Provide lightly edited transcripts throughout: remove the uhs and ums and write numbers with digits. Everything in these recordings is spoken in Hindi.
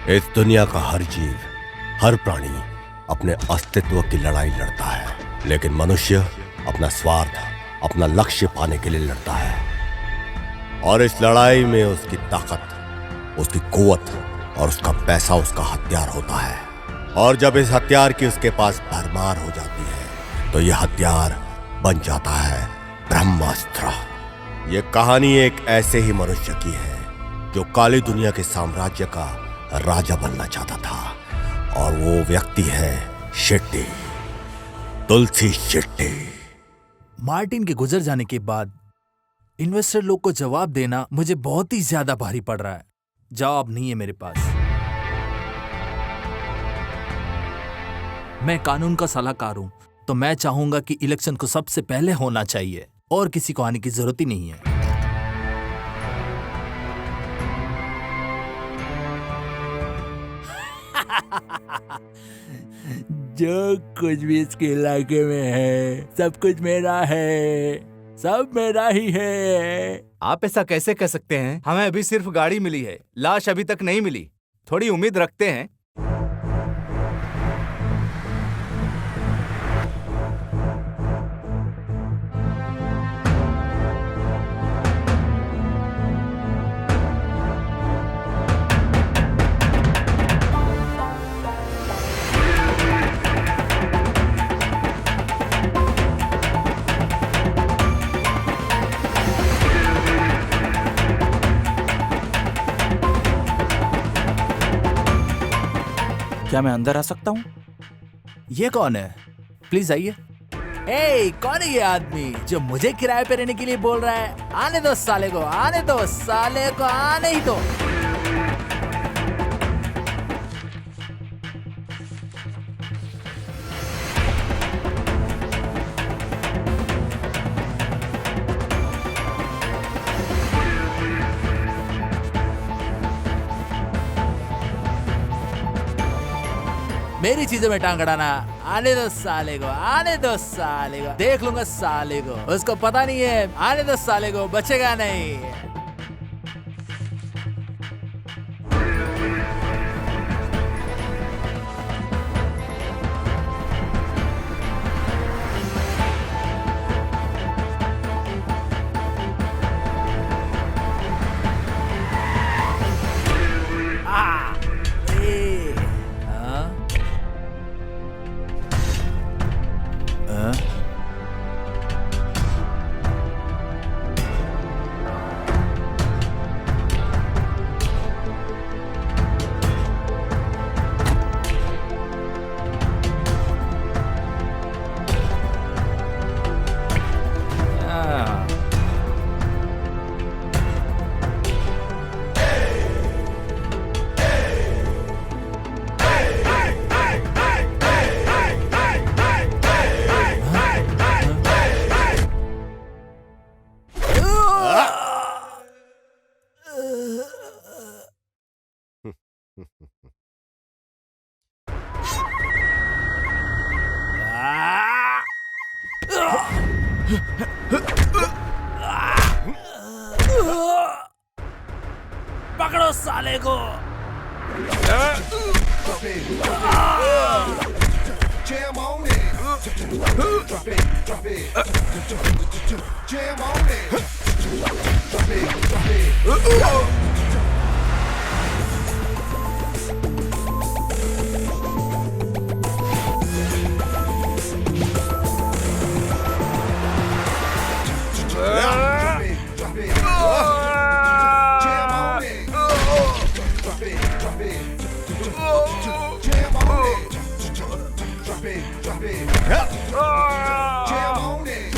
इस दुनिया का हर जीव, हर प्राणी अपने अस्तित्व की लड़ाई लड़ता है, लेकिन मनुष्य अपना स्वार्थ, अपना लक्ष्य पाने के लिए लड़ता है। और इस लड़ाई में उसकी ताकत, उसकी कुवत और उसका पैसा उसका हथियार होता है। और जब इस हथियार की उसके पास भरमार हो जाती है तो यह हथियार बन जाता है ब्रह्मास्त्र। यह कहानी एक ऐसे ही मनुष्य की है जो काली दुनिया के साम्राज्य का राजा बनना चाहता था, और वो व्यक्ति है शेट्टी, तुलसी शेट्टी। मार्टिन के गुजर जाने के बाद इन्वेस्टर लोग को जवाब देना मुझे बहुत ही ज्यादा भारी पड़ रहा है। जवाब नहीं है मेरे पास। मैं कानून का सलाहकार हूं, तो मैं चाहूंगा कि इलेक्शन को सबसे पहले होना चाहिए और किसी को आने की जरूरत ही नहीं है। जो कुछ भी इसके इलाके में है सब कुछ मेरा है, सब मेरा ही है। आप ऐसा कैसे कह सकते हैं? हमें अभी सिर्फ गाड़ी मिली है, लाश अभी तक नहीं मिली। थोड़ी उम्मीद रखते हैं। क्या मैं अंदर आ सकता हूँ? ये कौन है? प्लीज आइए। ए, कौन है ये आदमी जो मुझे किराए पे रहने के लिए बोल रहा है? आने दो साले को, आने दो साले को, आने ही दो। मेरी चीजों में टांग अड़ाना, आने दो साले को, आने दो साले को, देख लूंगा साले को, उसको पता नहीं है, आने दो साले को, बचेगा नहीं। पकड़ो साले को। Jam on it. Drop it, drop it. Jam on it. Drop it, drop it. Drop it, drop it. Jam on it. Drop it, drop it. Jam on it. Drop it, drop it. Jam on it.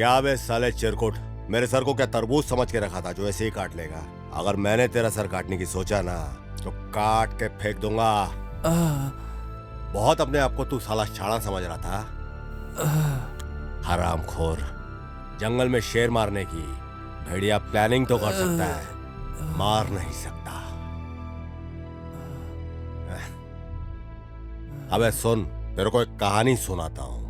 क्या बे साले चिरकुट, मेरे सर को क्या तरबूज समझ के रखा था जो ऐसे ही काट लेगा? अगर मैंने तेरा सर काटने की सोचा ना तो काट के फेंक दूंगा। बहुत अपने आप को तू साला शाणा समझ रहा था। हरामखोर, जंगल में शेर मारने की भेड़िया प्लानिंग तो कर सकता है, मार नहीं सकता। अबे सुन, तेरे को एक कहानी सुनाता हूं।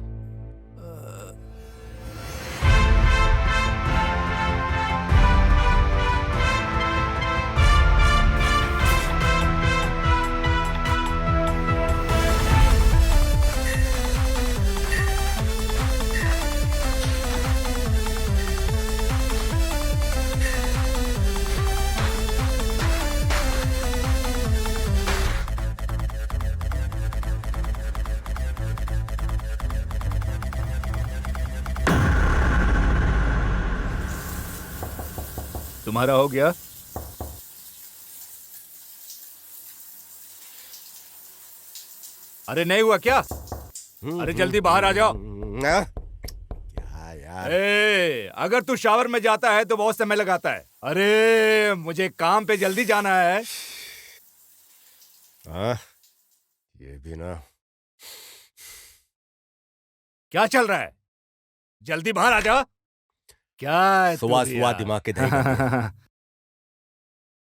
तुम्हारा हो गया? अरे नहीं हुआ क्या? अरे जल्दी बाहर आ जाओ। क्या यार? अगर तू शावर में जाता है तो बहुत समय लगाता है। अरे मुझे काम पे जल्दी जाना है। ये भी ना। क्या चल रहा है? जल्दी बाहर आ जा। क्या है सुबह सुबह दिमाग के दही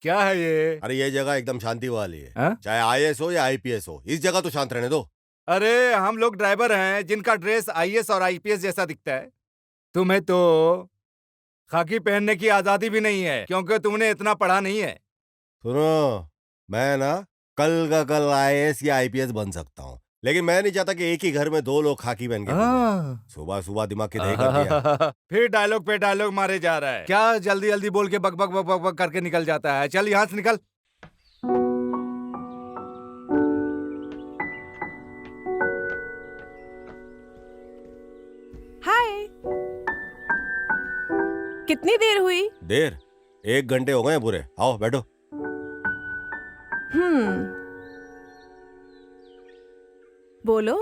क्या है ये? अरे ये जगह एकदम शांति वाली है। हा? चाहे आईएएस हो या आईपीएस हो, इस जगह तो शांत रहने दो। अरे हम लोग ड्राइवर हैं जिनका ड्रेस आईएएस और आईपीएस जैसा दिखता है। तुम्हें तो खाकी पहनने की आजादी भी नहीं है क्योंकि तुमने इतना पढ़ा नहीं है। सुनो, मैं ना कल का कल आईएएस या आईपीएस बन सकता हूँ, लेकिन मैं नहीं चाहता कि एक ही घर में दो लोग खाकी पहन के घूमें। सुबह सुबह दिमाग की दही कर दिया। फिर डायलॉग पे डायलॉग मारे जा रहा है। क्या जल्दी जल्दी बोल के बक बक बक बक बक करके निकल जाता है? चल यहाँ से निकल। हाय, कितनी देर हुई? देर? 1 घंटे हो गए हैं पूरे। आओ बैठो। बोलो।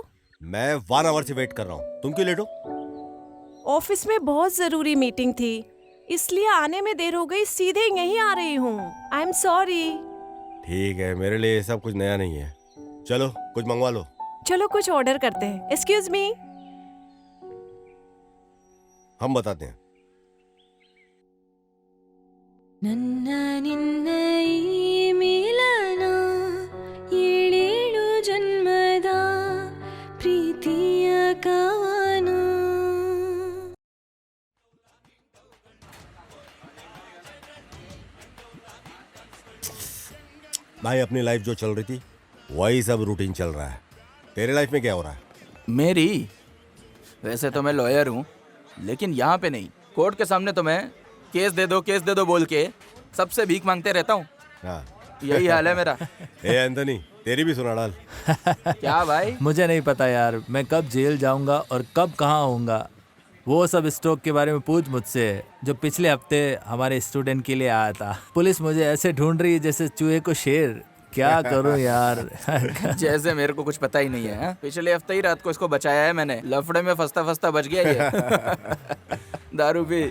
मैं 1 आवर से वेट कर रहा हूँ, तुम क्यों लेट हो? ऑफिस में बहुत जरूरी मीटिंग थी, इसलिए आने में देर हो गई। सीधे यहीं आ रही हूँ। I am sorry. ठीक है, मेरे लिए ये सब कुछ नया नहीं है। चलो कुछ मंगवा लो। चलो कुछ ऑर्डर करते हैं। Excuse me. हम बताते हैं। ನನ್ನ ನಿನ್ನ ಈ ಮಿಲನ ಏಳೇಳು ಜನ್ಮದ ಪ್ರೀತಿಯ ಕವನ. भाई अपनी लाइफ जो चल रही थी वही सब रूटीन चल रहा है। तेरे लाइफ में क्या हो रहा है? मेरी? वैसे तो मैं लॉयर हूँ, लेकिन यहाँ पे नहीं। कोर्ट के सामने तो मैं केस दे दो बोल के सबसे भीख मांगते रहता हूँ। हाँ। यही हाल है मेरा। ए एंथनी, तेरी भी सुना डाल। क्या भाई? मुझे नहीं पता यार, मैं कब जेल जाऊंगा और कब कहाँ होऊंगा। वो सब स्टॉक के बारे में पूछ मुझसे, जो पिछले हफ्ते हमारे स्टूडेंट के लिए आया था। पुलिस मुझे ऐसे ढूंढ रही है जैसे चूहे को शेर। क्या करूं यार। जैसे मेरे को कुछ पता ही नहीं है। हाँ? पिछले हफ्ते ही रात को इसको बचाया है मैंने। लफड़े में फंसता फंसता बच गया ये। दारू पी।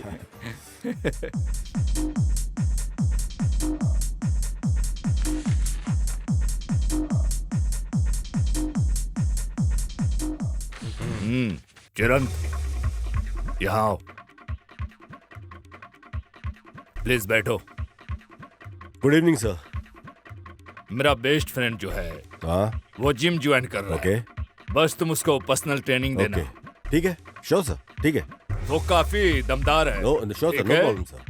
चिरंत, यहाँ आओ। प्लीज बैठो। Good evening sir. मेरा बेस्ट फ्रेंड जो है हाँ वो जिम ज्वाइन कर रहा ओके है। बस तुम उसको पर्सनल ट्रेनिंग देना। ओके ठीक है, श्योर सर, ठीक है। वो काफी दमदार है। नो श्योर सर, ठीक नो है? Problem sir.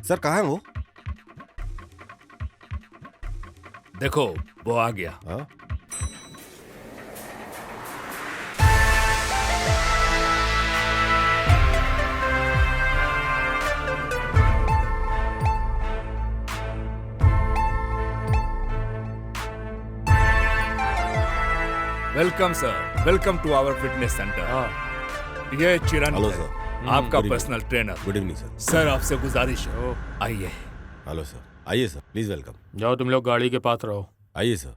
सर कहाँ है वो? देखो वो आ गया। हाँ welcome sir, welcome to our fitness centre. ये चिरंत हेलो है, सर। आपका good personal trainer. Good evening sir. Sir आपसे गुजारिश है, आइए। हेलो सर, आइए सर, प्लीज वेलकम। जाओ तुम लोग गाड़ी के पास रहो। आइए सर।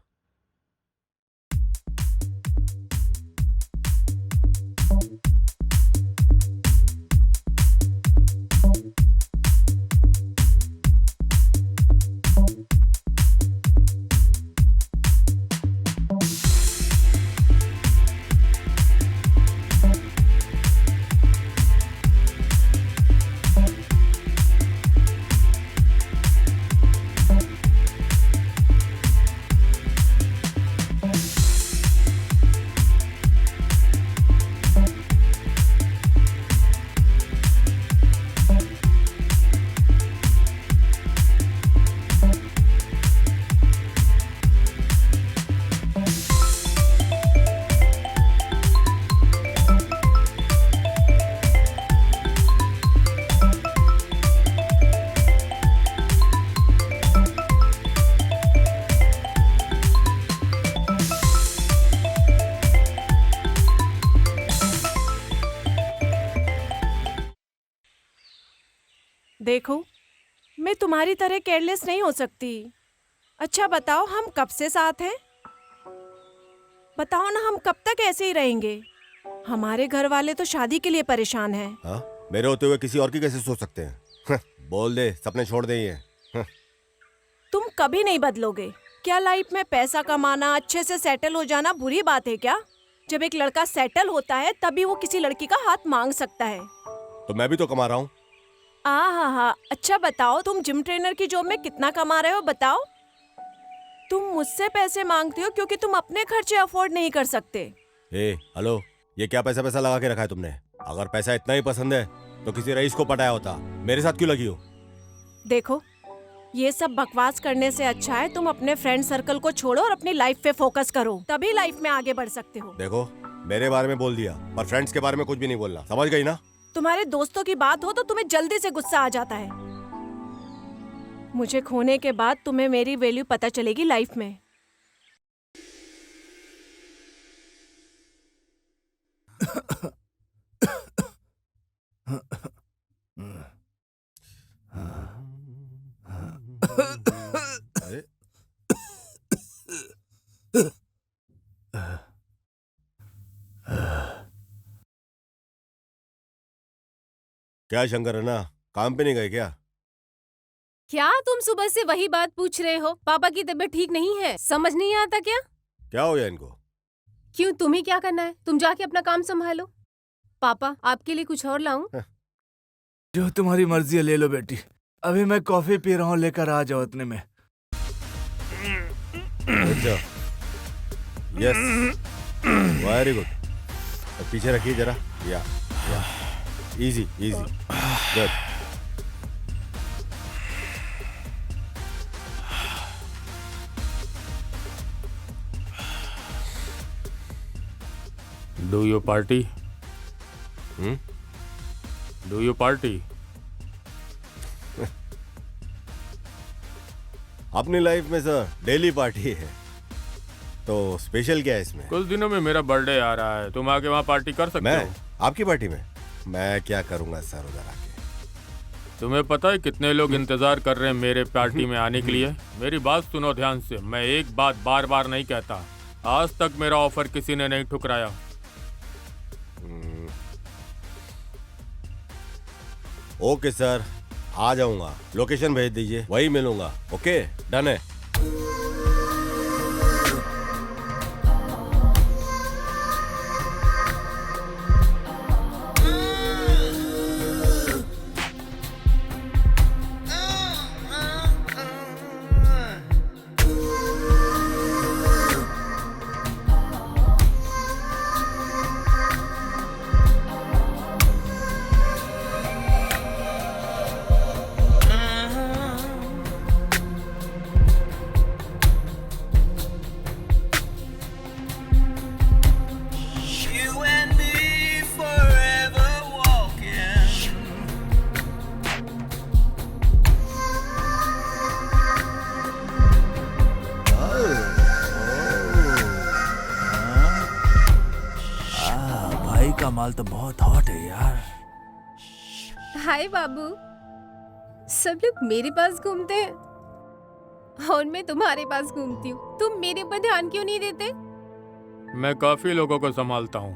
देखो, मैं तुम्हारी तरह केयरलेस नहीं हो सकती। अच्छा बताओ, हम कब से साथ हैं? बताओ ना, हम कब तक ऐसे ही रहेंगे? हमारे घर वाले तो शादी के लिए परेशान हैं। हाँ, मेरे होते हुए किसी और की कैसे सोच सकते हैं? बोल दे, सपने छोड़ दे ये। तुम कभी नहीं बदलोगे। क्या लाइफ में पैसा कमाना, अच्छे से सेटल हो जाना बुरी बात है क्या? जब एक लड़का सेटल होता है तभी वो किसी लड़की का हाथ मांग सकता है। तो मैं भी तो कमा रहा हूँ। हाँ, अच्छा बताओ, तुम जिम ट्रेनर की जॉब में कितना कमा रहे हो? बताओ। तुम मुझसे पैसे मांगते हो क्योंकि तुम अपने खर्चे अफोर्ड नहीं कर सकते। हेलो, ये क्या पैसा पैसा लगा के रखा है तुमने? अगर पैसा इतना ही पसंद है तो किसी रईस को पटाया होता। मेरे साथ क्यों लगी हो? देखो, ये सब बकवास करने से अच्छा है तुम अपने फ्रेंड सर्कल को छोड़ो और अपनी लाइफ पे फोकस करो, तभी लाइफ में आगे बढ़ सकते हो। देखो, मेरे बारे में बोल दिया, पर फ्रेंड्स के बारे में कुछ भी नहीं बोलना, समझ गई ना? तुम्हारे दोस्तों की बात हो तो तुम्हें जल्दी से गुस्सा आ जाता है। मुझे खोने के बाद तुम्हें मेरी वैल्यू पता चलेगी लाइफ में। अरे, क्या शंकर है ना, काम पे नहीं गए क्या? क्या तुम सुबह से वही बात पूछ रहे हो? पापा की तबीयत ठीक नहीं है, समझ नहीं आता क्या? क्या हो गया इनको? क्यों, तुम्हें क्या करना है? तुम जाके अपना काम संभालो। पापा, आपके लिए कुछ और लाऊं? जो तुम्हारी मर्जी है ले लो बेटी। अभी मैं कॉफी पी रहा हूँ, लेकर आ जाओ उतने में। Yes, very good. पीछे रखिए जरा। या easy easy, good. Do you party? Hmm, do you party? अपनी लाइफ में सर डेली पार्टी है, तो स्पेशल क्या है इसमें? कुछ दिनों में मेरा बर्थडे आ रहा है, तुम आके वहाँ पार्टी कर सकते मैं हो। आपकी पार्टी में मैं क्या करूंगा सर उधर आके? तुम्हें पता है कितने लोग इंतजार कर रहे हैं मेरे पार्टी में आने के लिए? मेरी बात सुनो ध्यान से, मैं एक बात बार बार नहीं कहता, आज तक मेरा ऑफर किसी ने नहीं ठुकराया। ओके सर, आ जाऊंगा, लोकेशन भेज दीजिए, वही मिलूंगा। ओके, डन है। भाई का माल तो बहुत हॉट है यार। हाय बाबू, सब लोग मेरे पास घूमते हैं और मैं तुम्हारे पास घूमती हूँ। तुम मेरे पर ध्यान क्यों नहीं देते? मैं काफी लोगों को संभालता हूँ,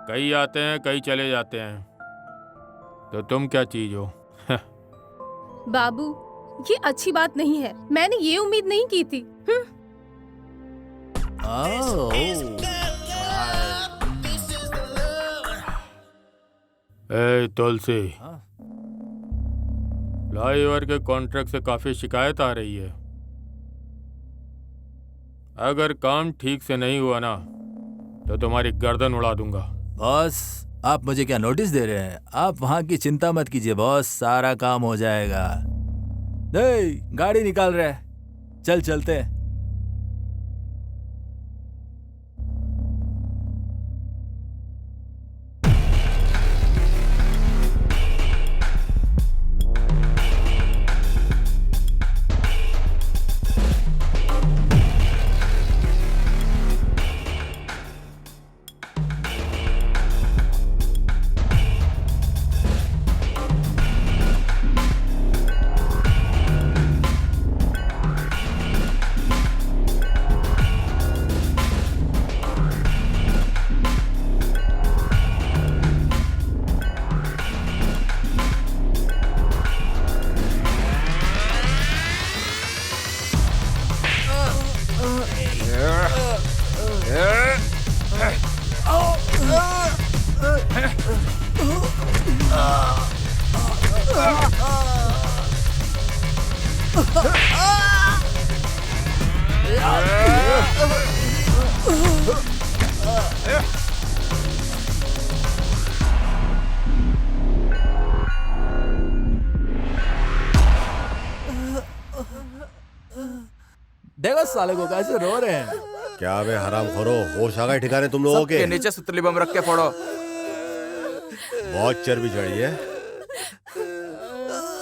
कई आते हैं कई चले जाते हैं, तो तुम क्या चीज हो? बाबू, ये अच्छी बात नहीं है, मैंने ये उम्मीद नहीं की थी। ए तुलसी, फ्लाईओवर के कॉन्ट्रैक्ट से काफी शिकायत आ रही है। अगर काम ठीक से नहीं हुआ ना तो तुम्हारी गर्दन उड़ा दूंगा। बॉस, आप मुझे क्या नोटिस दे रहे हैं? आप वहाँ की चिंता मत कीजिए बॉस, सारा काम हो जाएगा। गाड़ी निकाल रहे हैं, चल चलते हैं। देखो साले को कैसे रो रहे हैं। क्या बे हराम खोरो, होश आ गए ठिकाने तुम लोगों के? सबके नीचे सुतली बम रख के फोड़ो। बहुत चर्बी चढ़ी है।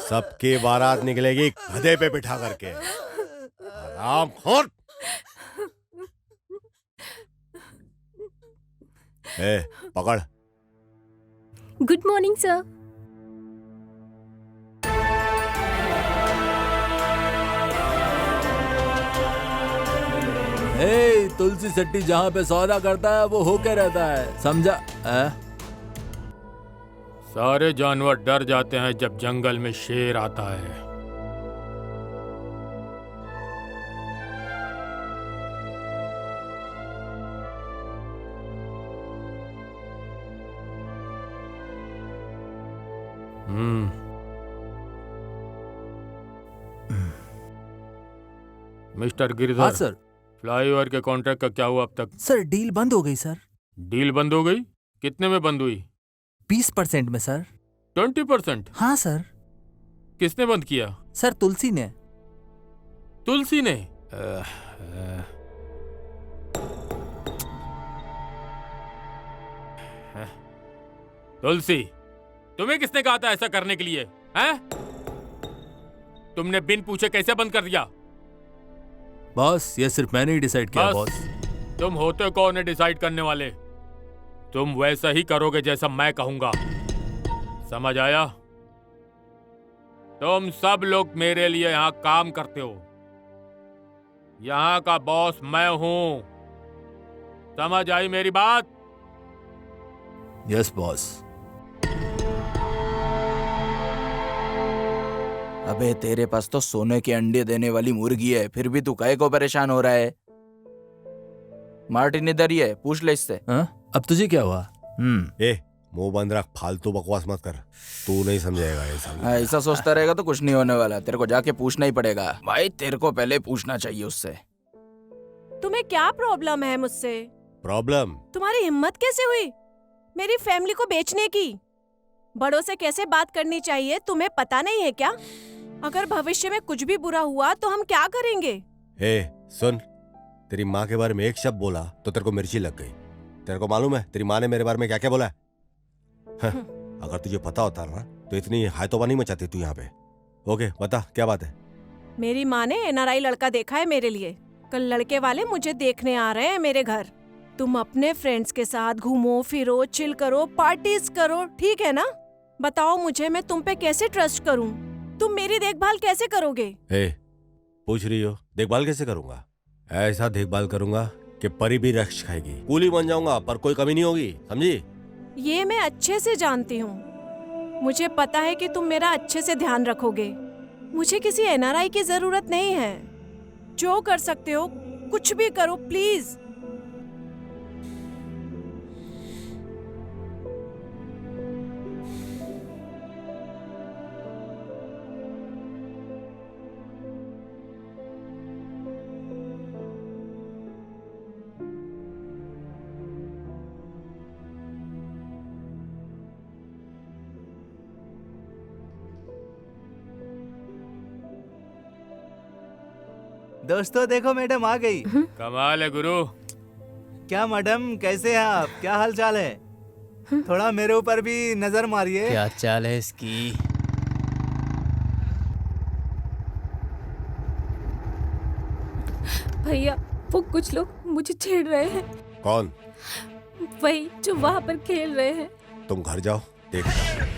सबकी बारात निकलेगी गधे पे बिठा करके। हराम खोर। ए, पकड़। Good morning sir. ए, तुलसी सेट्टी जहाँ पे सौदा करता है वो होके रहता है, समझा? सारे जानवर डर जाते हैं जब जंगल में शेर आता है। मिस्टर गिरधर। हाँ सर। फ्लाईओवर के कॉन्ट्रैक्ट का क्या हुआ अब तक? सर डील बंद हो गई सर। डील बंद हो गई? कितने में बंद हुई? 20% में सर। 20%? हाँ सर। किसने बंद किया? सर तुलसी ने। तुलसी ने? तुलसी, तुम्हें किसने कहा था ऐसा करने के लिए? हैं? तुमने बिन पूछे कैसे बंद कर दिया? बॉस ये सिर्फ मैंने ही डिसाइड किया बॉस। तुम होते कौन है डिसाइड करने वाले? तुम वैसा ही करोगे जैसा मैं कहूंगा, समझ आया? तुम सब लोग मेरे लिए यहाँ काम करते हो। यहाँ का बॉस मैं हूं, समझ आई मेरी बात? Yes boss. अबे तेरे पास तो सोने के अंडे देने वाली मुर्गी है, फिर भी तू काहे को परेशान हो रहा है? मार्टिन इधर ही है, पूछ ले इससे। अब तुझे क्या हुआ? ए, मुंह बंद रख, फालतू बकवास मत कर। तू नहीं समझेगा ये सब। ऐसा सोचता रहेगा तो कुछ नहीं होने वाला, तेरे को जाके पूछना ही पड़ेगा। भाई तेरे को पहले पूछना चाहिए उससे। तुम्हें क्या प्रॉब्लम है मुझसे? प्रॉब्लम? तुम्हारी हिम्मत कैसे हुई मेरी फैमिली को बेचने की? बड़ों से कैसे बात करनी चाहिए तुम्हें पता नहीं है क्या? अगर भविष्य में कुछ भी बुरा हुआ तो हम क्या करेंगे? ए, सुन, तेरी माँ के बारे में एक शब्द बोला तो तेरे को मिर्ची लग गई। तेरे को मालूम है तेरी माँ ने मेरे बारे में क्या क्या बोला है? अगर तुझे पता होता ना तो इतनी हायतोबा नहीं मचाती तू यहाँ पे। ओके बता क्या बात है? मेरी माँ ने NRI लड़का देखा है मेरे लिए। कल लड़के वाले मुझे देखने आ रहे हैं मेरे घर। तुम अपने फ्रेंड्स के साथ घूमो फिरो, चिल करो, पार्टीज करो, ठीक है ना? बताओ मुझे मैं तुम पे कैसे ट्रस्ट करूं? तुम मेरी देखभाल कैसे करोगे? पूछ रही हो देखभाल कैसे करूंगा? ऐसा देखभाल करूंगा कि परी भी रक्ष खाएगी। कूली बन जाऊंगा पर कोई कमी नहीं होगी, समझी? ये मैं अच्छे से जानती हूँ। मुझे पता है कि तुम मेरा अच्छे से ध्यान रखोगे। मुझे किसी NRI की जरूरत नहीं है। जो कर सकते हो कुछ भी करो प्लीज। दोस्तों देखो मैडम आ गई। कमाल है गुरु। क्या मैडम कैसे हैं आप? क्या हाल चाल है? थोड़ा मेरे ऊपर भी नजर मारिए। क्या चाल है इसकी? भैया वो कुछ लोग मुझे छेड़ रहे हैं। कौन? वही जो वहाँ पर खेल रहे हैं। तुम घर जाओ, देखता।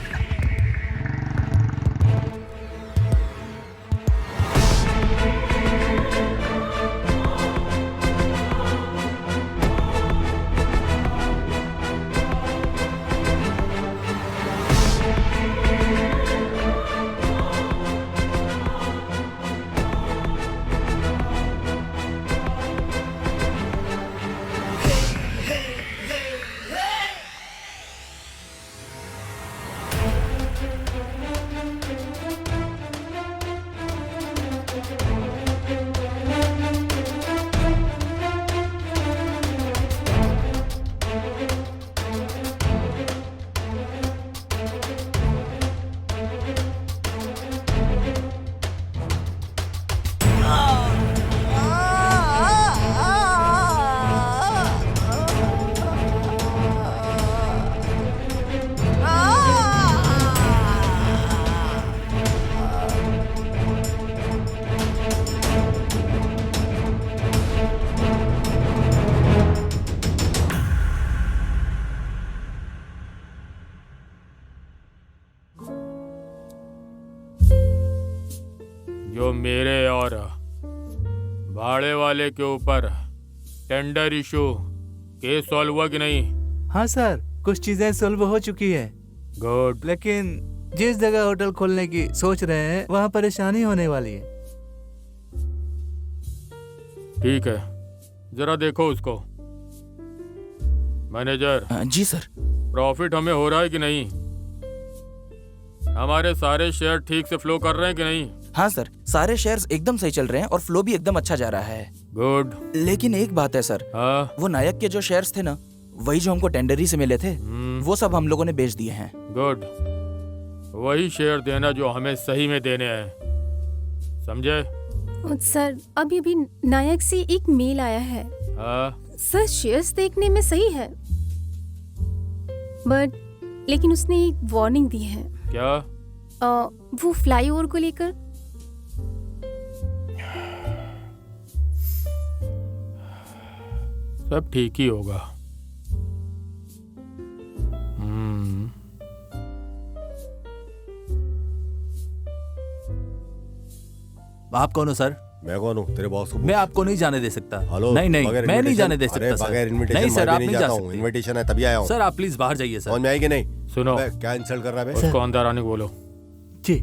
मेरे और भाड़े वाले के ऊपर टेंडर इशू केस सॉल्व हुआ कि नहीं? हाँ सर, कुछ चीजें सॉल्व हो चुकी है, गुड। लेकिन जिस जगह होटल खोलने की सोच रहे हैं वहाँ परेशानी होने वाली है। ठीक है, जरा देखो उसको। मैनेजर, जी सर। प्रॉफिट हमें हो रहा है कि नहीं? हमारे सारे शेयर ठीक से फ्लो कर रहे हैं कि नहीं? हाँ सर, सारे शेयर्स एकदम सही चल रहे हैं और फ्लो भी एकदम अच्छा जा रहा है। गुड। लेकिन एक बात है सर, हाँ, वो नायक के जो शेयर्स थे ना, वही जो हमको टेंडरी से मिले थे, वो सब हम लोगों ने बेच दिए हैं। गुड। वही शेयर देना जो हमें सही में देने हैं, समझे? सर अभी अभी नायक से एक मेल आया है। हाँ, सर शेयर्स देखने में सही है, बट लेकिन उसने एक वार्निंग दी है। क्या? वो फ्लाईओवर को लेकर। सब ठीक ही होगा। आप कौन हो सर? मैं कौन हूँ? तेरे बॉस को मैं आपको नहीं जाने दे सकता। हेलो, नहीं नहीं, बगैर मैं नहीं invitation- जाने दे अरे, सकता बगैर सर। invitation नहीं सर, मैं आप भी नहीं जा जाता हूँ। सकते। इनविटेशन है तभी आया हूँ। सर आप प्लीज बाहर जाइए समझ सर। में आई कि नहीं? सुनो, अबे, क्या इंसल्ट कर रहा है बे? उसको अंदर आने को बोलो। जी।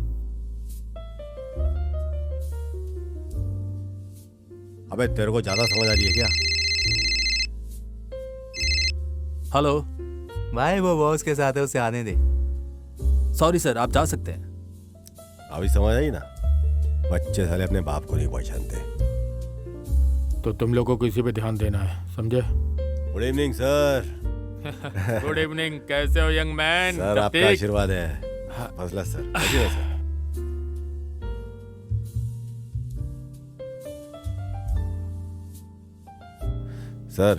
अबे तेरे को ज्यादा समझ आ रही है क्या? हेलो भाई, वो बॉस के साथ है, उसे आने दे। सॉरी सर, आप जा सकते हैं। अभी समझ आई ना? बच्चे साले अपने बाप को नहीं पहचानते। तो तुम लोगों को इसी पे ध्यान देना है, समझे? Good evening sir. Good evening, कैसे हो यंग मैन? सर आपका आशीर्वाद है। फजला सर, बढ़िया सर। सर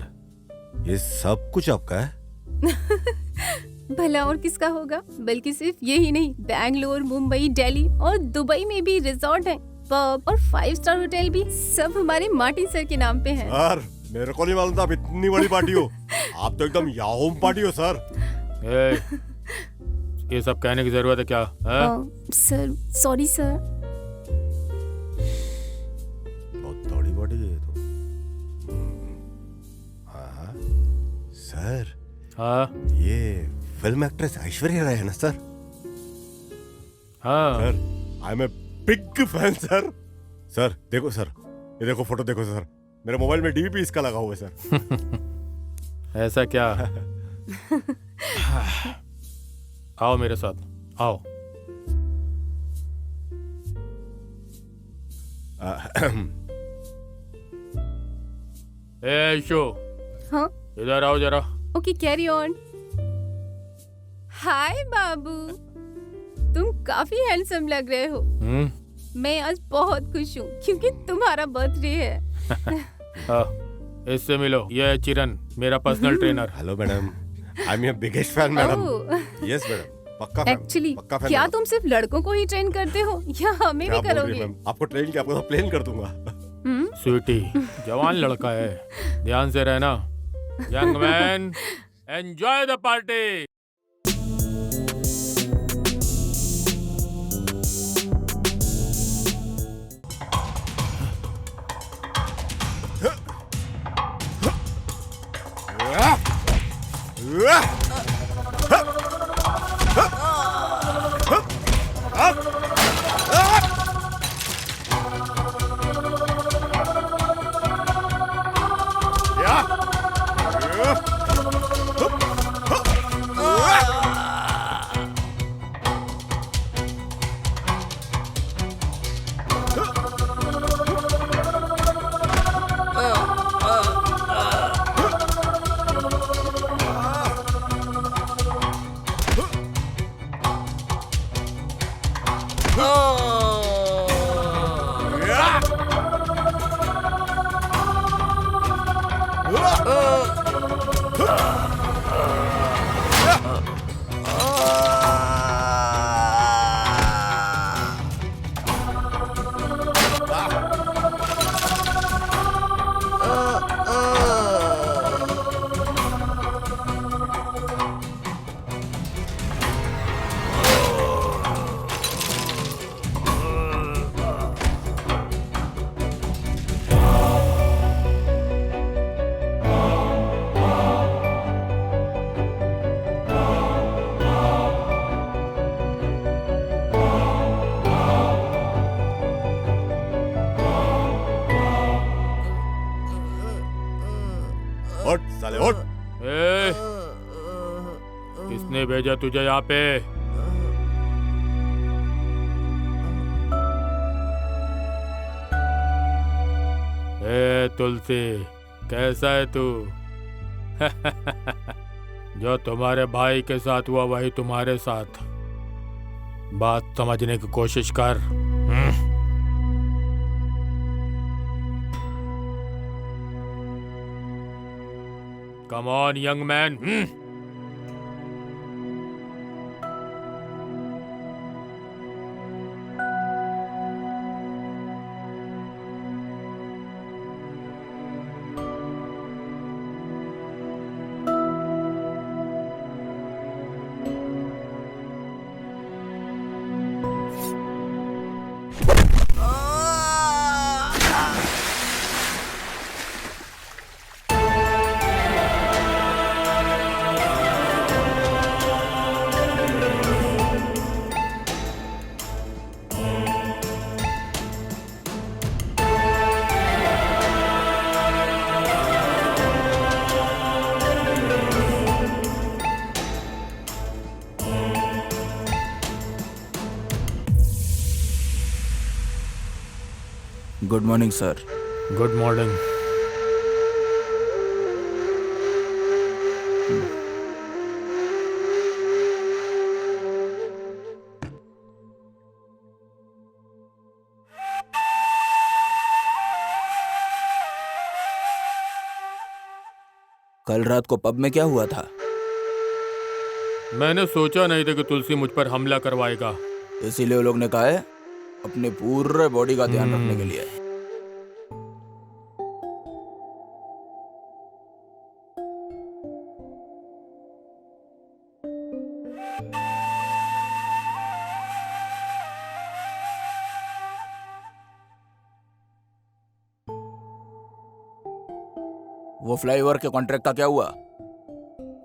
ये सब कुछ आपका है? भला और किसका होगा? बल्कि सिर्फ यही नहीं, बैंगलोर, मुंबई, दिल्ली और दुबई में भी रिजॉर्ट हैं, पब और 5 स्टार होटल भी सब हमारे मार्टिन सर के नाम पे हैं। सर मेरे को नहीं मालूम था आप इतनी बड़ी पार्टी हो। आप तो एकदम याहूम पार्टी हो सर। ये सब कहने की जरूरत है क्या? Sir sorry sir. बहुत तगड़ी पार्टी है ये तो। हाँ सर। हाँ, ये फिल्म एक्ट्रेस ऐश्वर्या राय है ना सर? हाँ sir I am a big fan sir. Sir देखो सर, ये देखो फोटो देखो सर, मेरे मोबाइल में डीपी इसका लगा हुआ है सर। ऐसा क्या? आओ मेरे साथ, आओ। ए शो, हाँ इधर आओ जरा। Okay, carry on. हाय बाबू, तुम काफी हैंडसम लग रहे हो। मैं आज बहुत खुश हूँ क्योंकि तुम्हारा बर्थडे है। इससे मिलो, ये है चिरन, मेरा personal trainer. Hello madam, I am your biggest fan madam. Yes madam, पक्का फैन। एक्चुअली पक्का फैन क्या मैडम। तुम सिर्फ लड़कों को ही ट्रेन करते हो या हमें क्या भी बोल रही है करोगे? मैम? आपको ट्रेन किया, आपको तो प्लेन कर दूंगा। स्वीटी, जवान लड़का है, ध्यान से रहना। Young man, enjoy the party. साले उठ। ए, किसने भेजा तुझे यहाँ पे? ए तुलसी, कैसा है तू? जो तुम्हारे भाई के साथ हुआ वही तुम्हारे साथ। बात समझने की कोशिश कर। Come on young man. Good morning sir. Good morning. कल रात को पब में क्या हुआ था? मैंने सोचा नहीं था कि तुलसी मुझ पर हमला करवाएगा। इसीलिए वो लोग ने कहा है अपने पूरे बॉडी का ध्यान रखने के लिए। वो फ्लाईओवर के कॉन्ट्रैक्ट का क्या हुआ?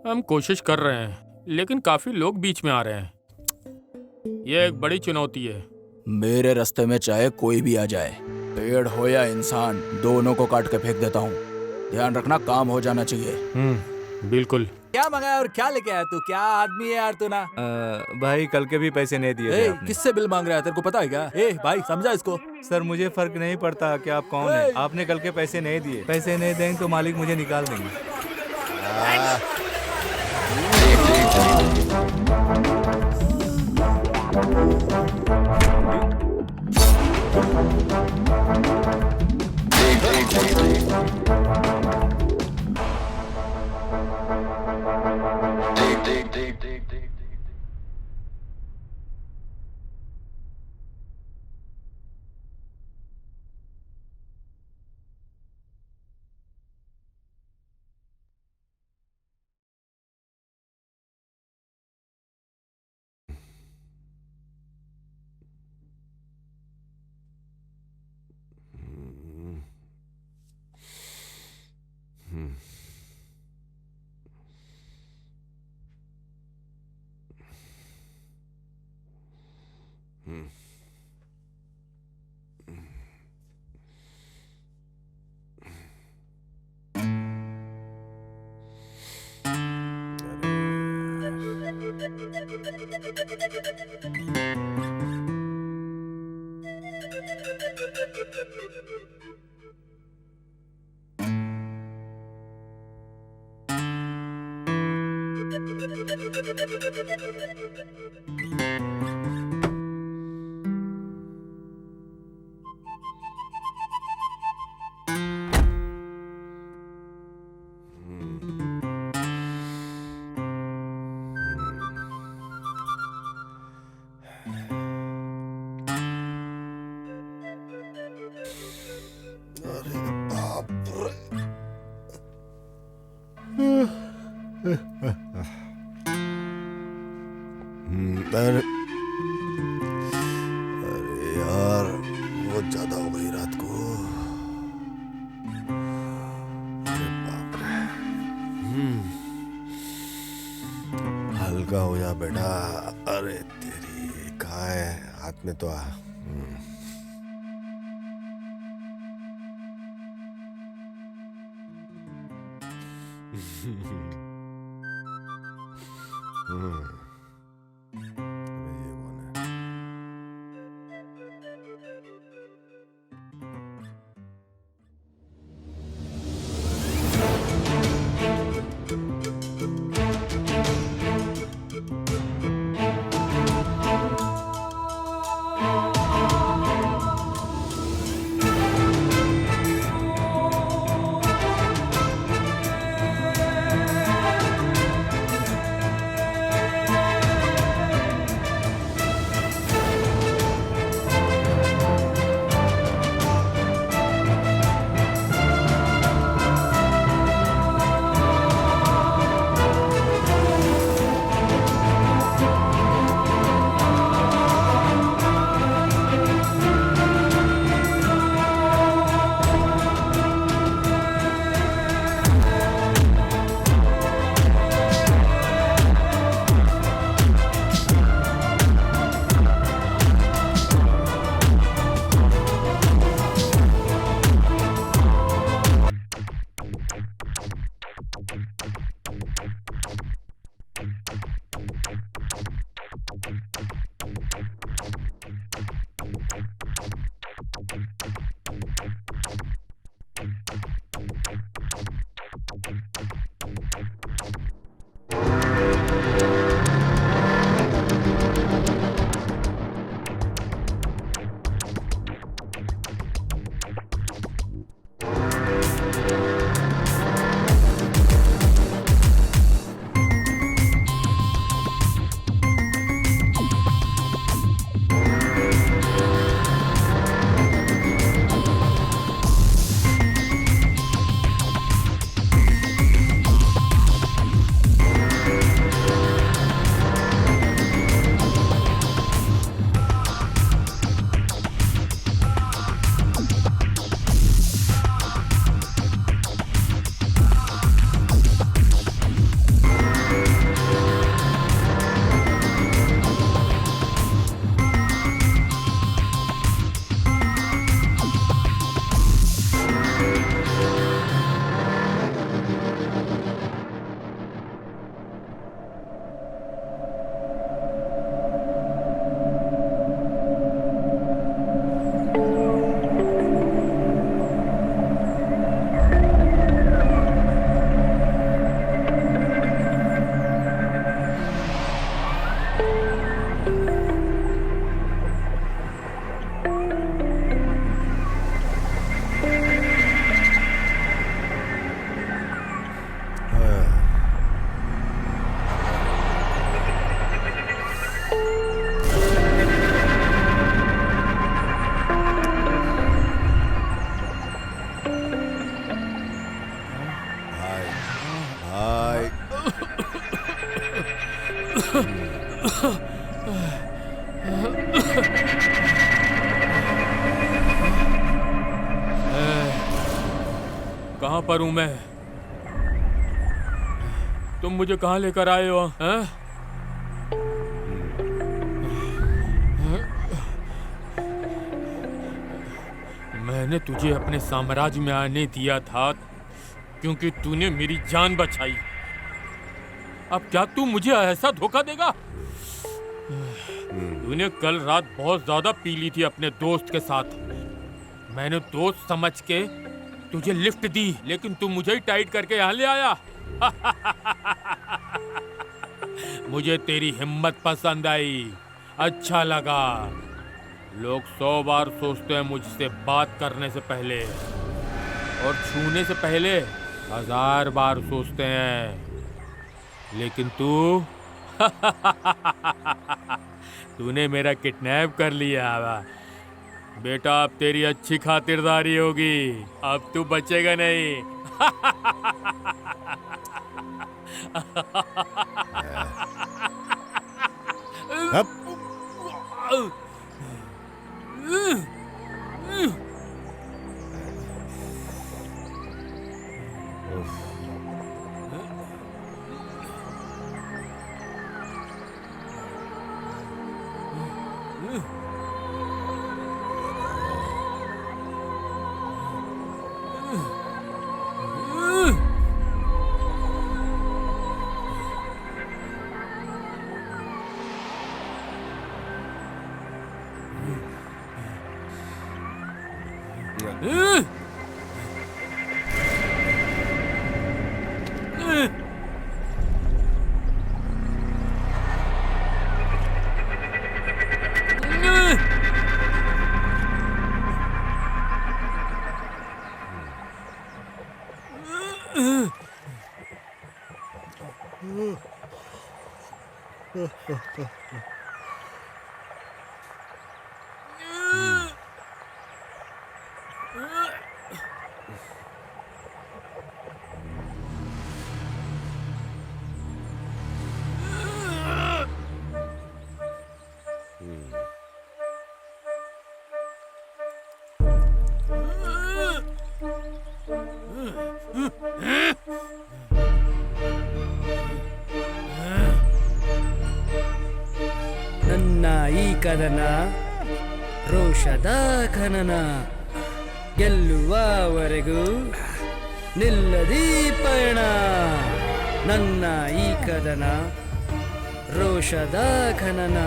हम कोशिश कर रहे हैं, लेकिन काफी लोग बीच में आ रहे हैं। ये एक बड़ी चुनौती है। मेरे रास्ते में चाहे कोई भी आ जाए, पेड़ हो या इंसान, दोनों को काट के फेंक देता हूँ। ध्यान रखना, काम हो जाना चाहिए। बिल्कुल। क्या मंगाया और क्या लेके आया तू? क्या आदमी है यार तू ना? भाई कल के भी पैसे नहीं दिए थे आपने। किससे बिल मांग रहा है, तेरे को पता है क्या? ए भाई समझा इसको। सर मुझे फर्क नहीं पड़ता कि आप कौन है, आपने कल के पैसे नहीं दिए। पैसे नहीं देंगे तो मालिक मुझे निकाल देंगे। अरे यार बहुत ज्यादा हो गई रात को। अरे बाप रे। हल्का हो जा बेटा। अरे तेरी कहाँ है, हाथ में तो आ। अबे ये कौन है? कहाँ पर हूँ मैं? तुम मुझे कहाँ लेकर आए हो? हैं? मैंने तुझे अपने साम्राज्य में आने दिया था क्योंकि तूने मेरी जान बचाई। अब क्या तू मुझे ऐसा धोखा देगा? तूने कल रात बहुत ज्यादा पी ली थी अपने दोस्त के साथ। मैंने दोस्त समझ के तुझे लिफ्ट दी, लेकिन तू मुझे ही टाइट करके यहाँ ले आया। मुझे तेरी हिम्मत पसंद आई, अच्छा लगा। लोग 100 बार सोचते हैं मुझसे बात करने से पहले, और छूने से पहले 1000 बार सोचते हैं, लेकिन तू तूने मेरा किडनैप कर लिया। बेटा, अब तेरी अच्छी खातिरदारी होगी, अब तू बचेगा नहीं। अब ನನ್ನ ಈ ಕದನ ರೋಷದ ಖನನ ಗೆಲ್ಲುವವರೆಗೂ ನಿಲ್ಲದಿ ಪಯಣ. ನನ್ನ ಈ ಕದನ ರೋಷದ ಖನನ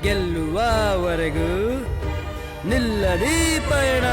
ಗೆಲ್ಲುವವರೆಗೂ ನಿಲ್ಲದಿ ಪಯಣ.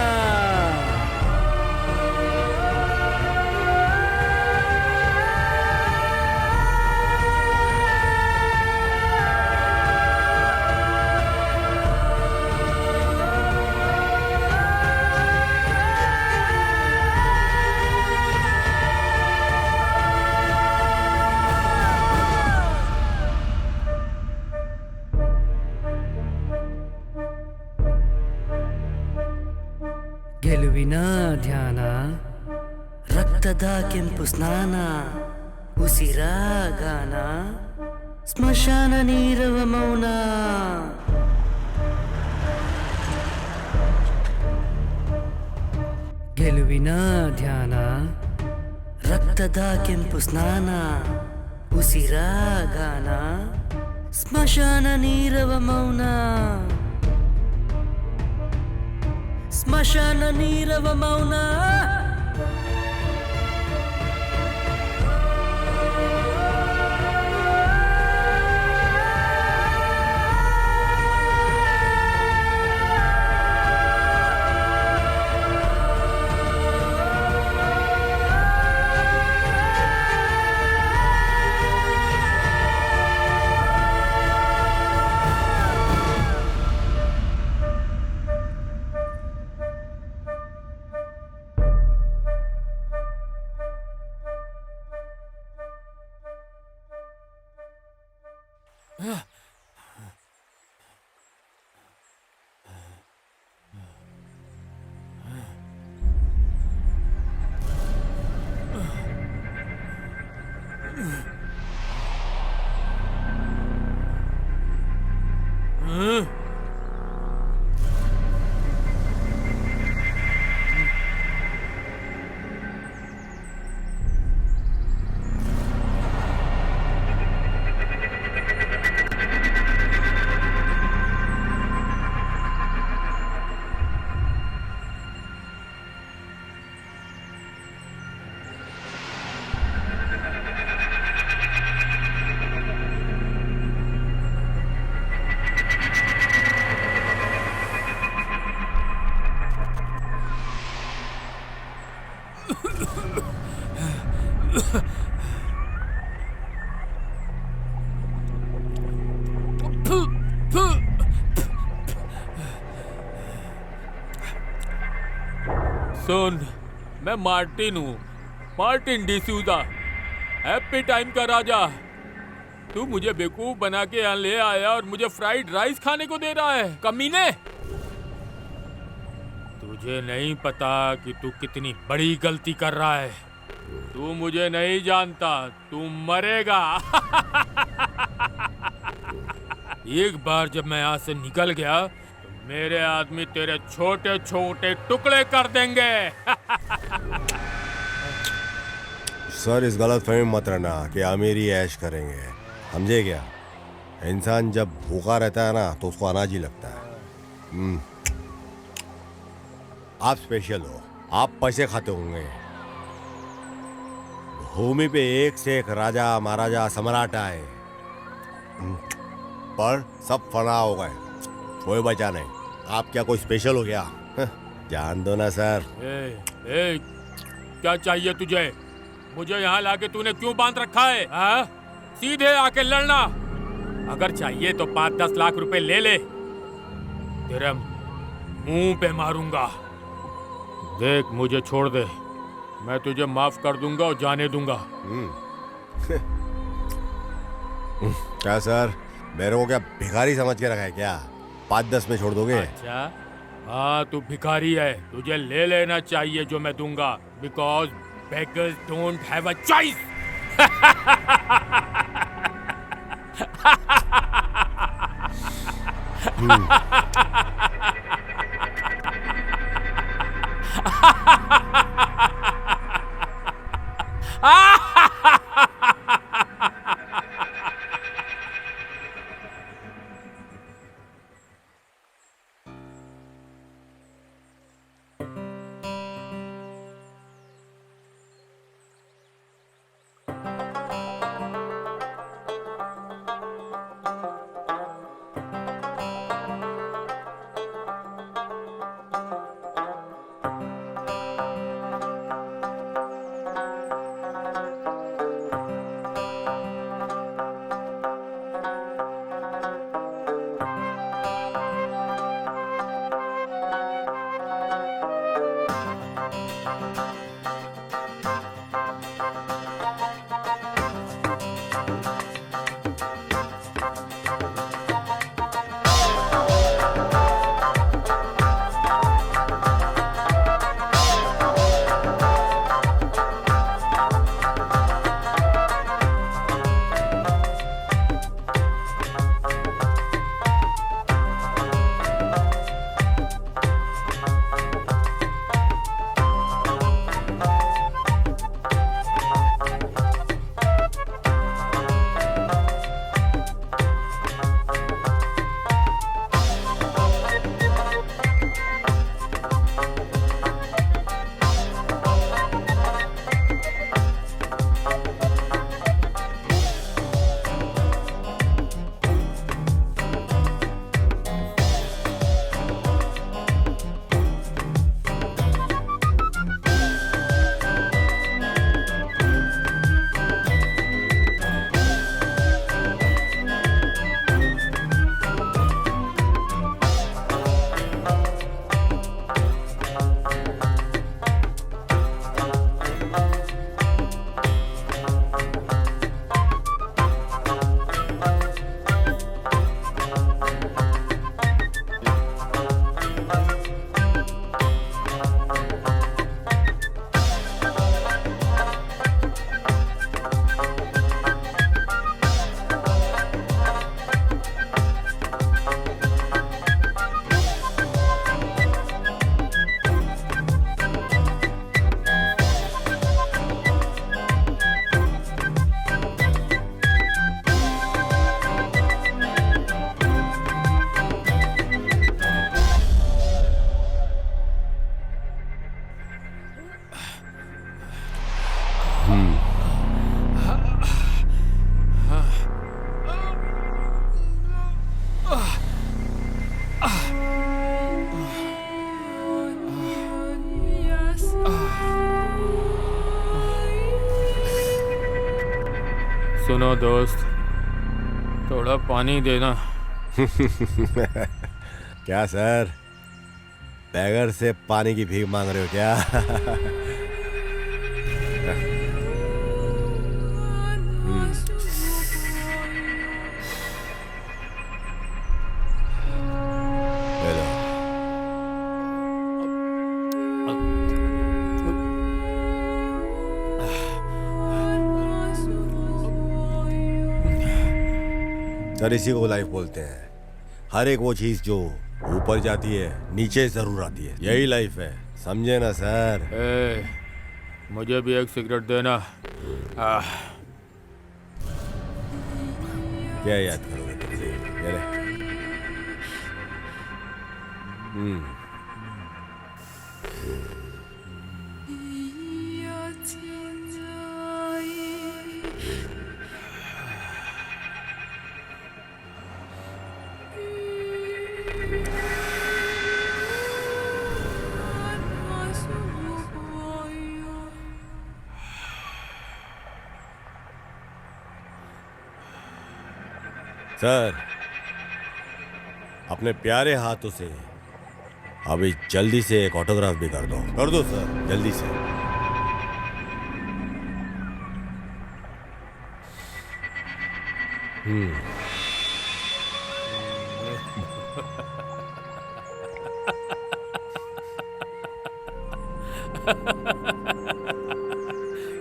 ಗೆಲುವಿನ ಧ್ಯಾನ, ರಕ್ತದ ಕೆಂಪು ಸ್ನಾನ, ಉಸಿರ ಗಾನ, ಸ್ಮಶಾನ ನೀರವ ಮೌನ. ಗೆಲುವಿನ ಧ್ಯಾನ, ರಕ್ತದ ಕೆಂಪು ಸ್ನಾನ, ಉಸಿರ ಗಾನ, ಸ್ಮಶಾನ ನೀರವ ಮೌನ. ಸ್ಮಶಾನ ನೀರವ ಮೌನ. सुन, मैं मार्टिन हूँ, मार्टिन डिसूजा, हैप्पी टाइम का राजा। तू मुझे बेवकूफ बना के यहाँ ले आया और मुझे फ्राइड राइस खाने को दे रहा है, कमीने। तुझे नहीं पता कि तू कितनी बड़ी गलती कर रहा है। तू मुझे नहीं जानता, तू मरेगा। एक बार जब मैं यहाँ से निकल गया तो मेरे आदमी तेरे छोटे छोटे टुकड़े कर देंगे। सर, इस गलत फहमी मत रहना कि अमीरी ऐश करेंगे, समझे क्या? इंसान जब भूखा रहता है ना तो उसको अनाज ही लगता है। आप स्पेशल हो, आप पैसे खाते होंगे। भूमि पे एक से एक राजा महाराजा सम्राट आए, पर सब फना हो गए, कोई बचा नहीं। आप क्या कोई स्पेशल हो गया? जान दो ना सर। क्या चाहिए तुझे? मुझे यहाँ लाके तूने क्यों बांध रखा है? हाँ? सीधे आके लड़ना। अगर चाहिए तो 5-10 लाख रुपए ले ले, तेरे मुंह पे मारूंगा। देख, मुझे छोड़ दे, मैं तुझे माफ कर दूंगा और जाने दूंगा। क्या सर, मेरे को क्या भिखारी समझ के रखा है क्या? 5-10 में छोड़ दोगे? अच्छा, हाँ तू भिखारी है, तुझे ले लेना चाहिए जो मैं दूंगा, because beggars don't have a choice. सुनो दोस्त, थोड़ा पानी देना। क्या सर, बैगर से पानी की भीख मांग रहे हो क्या? सर, इसी को लाइफ बोलते हैं। हर एक वो चीज जो ऊपर जाती है नीचे जरूर आती है, यही लाइफ है, समझे ना सर? मुझे भी एक सिगरेट देना। क्या याद करोगे तुमसे? ये ले। सर, अपने प्यारे हाथों से अभी जल्दी से एक ऑटोग्राफ भी कर दो। कर दो सर, जल्दी से।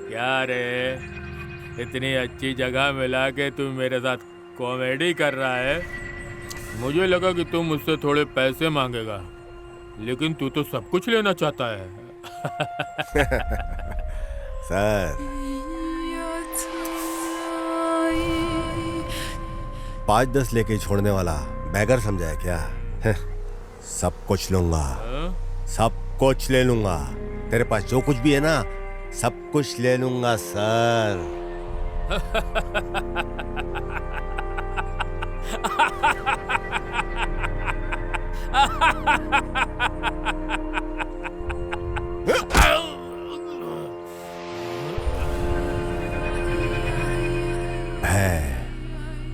क्या रे, इतनी अच्छी जगह मिला के तू मेरे साथ कॉमेडी कर रहा है। मुझे लगा कि तू मुझसे थोड़े पैसे मांगेगा, लेकिन तू तो सब कुछ लेना चाहता है। सर, 5-10 लेके छोड़ने वाला बैगर समझा है क्या? सब कुछ लूंगा, सब कुछ ले लूंगा। तेरे पास जो कुछ भी है ना, सब कुछ ले लूंगा सर।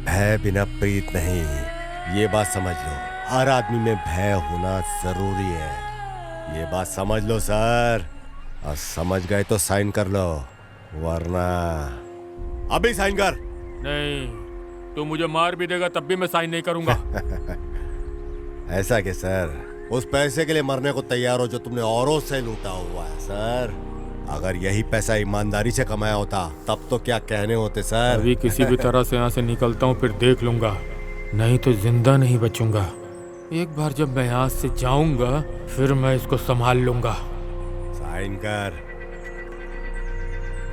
भय बिना प्रीत नहीं, ये बात समझ लो। हर आदमी में भय होना जरूरी है, ये बात समझ लो सर। और समझ गए तो साइन कर लो, वरना अभी साइन कर। नहीं, तू मुझे मार भी देगा तब भी मैं साइन नहीं करूंगा। ऐसा क्या सर? उस पैसे के लिए मरने को तैयार हो जो तुमने औरों से लूटा हुआ है सर। अगर यही पैसा ईमानदारी से कमाया होता तब तो क्या कहने होते सर। अभी किसी भी तरह से यहाँ से निकलता हूँ, फिर देख लूंगा, नहीं तो जिंदा नहीं बचूंगा। एक बार जब मैं यहाँ से जाऊंगा फिर मैं इसको संभाल लूंगा। साइन कर।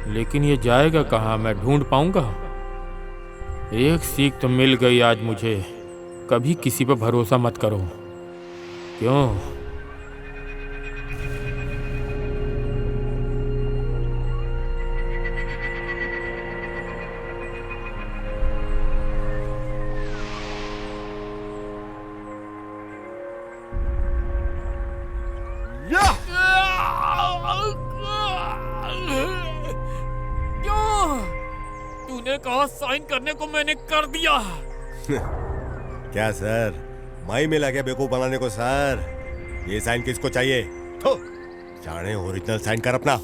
लेकिन ये जाएगा कहाँ? मैं ढूंढ पाऊंगा? एक सीख तो मिल गई आज मुझे, कभी किसी पर भरोसा मत करो। क्यों? तूने कहा साइन करने को, मैंने कर दिया। क्या सर, माई में लगे बेवकूफ बनाने को सर? ये साइन किसको चाहिए? तो जाने ओरिजिनल साइन कर अपना।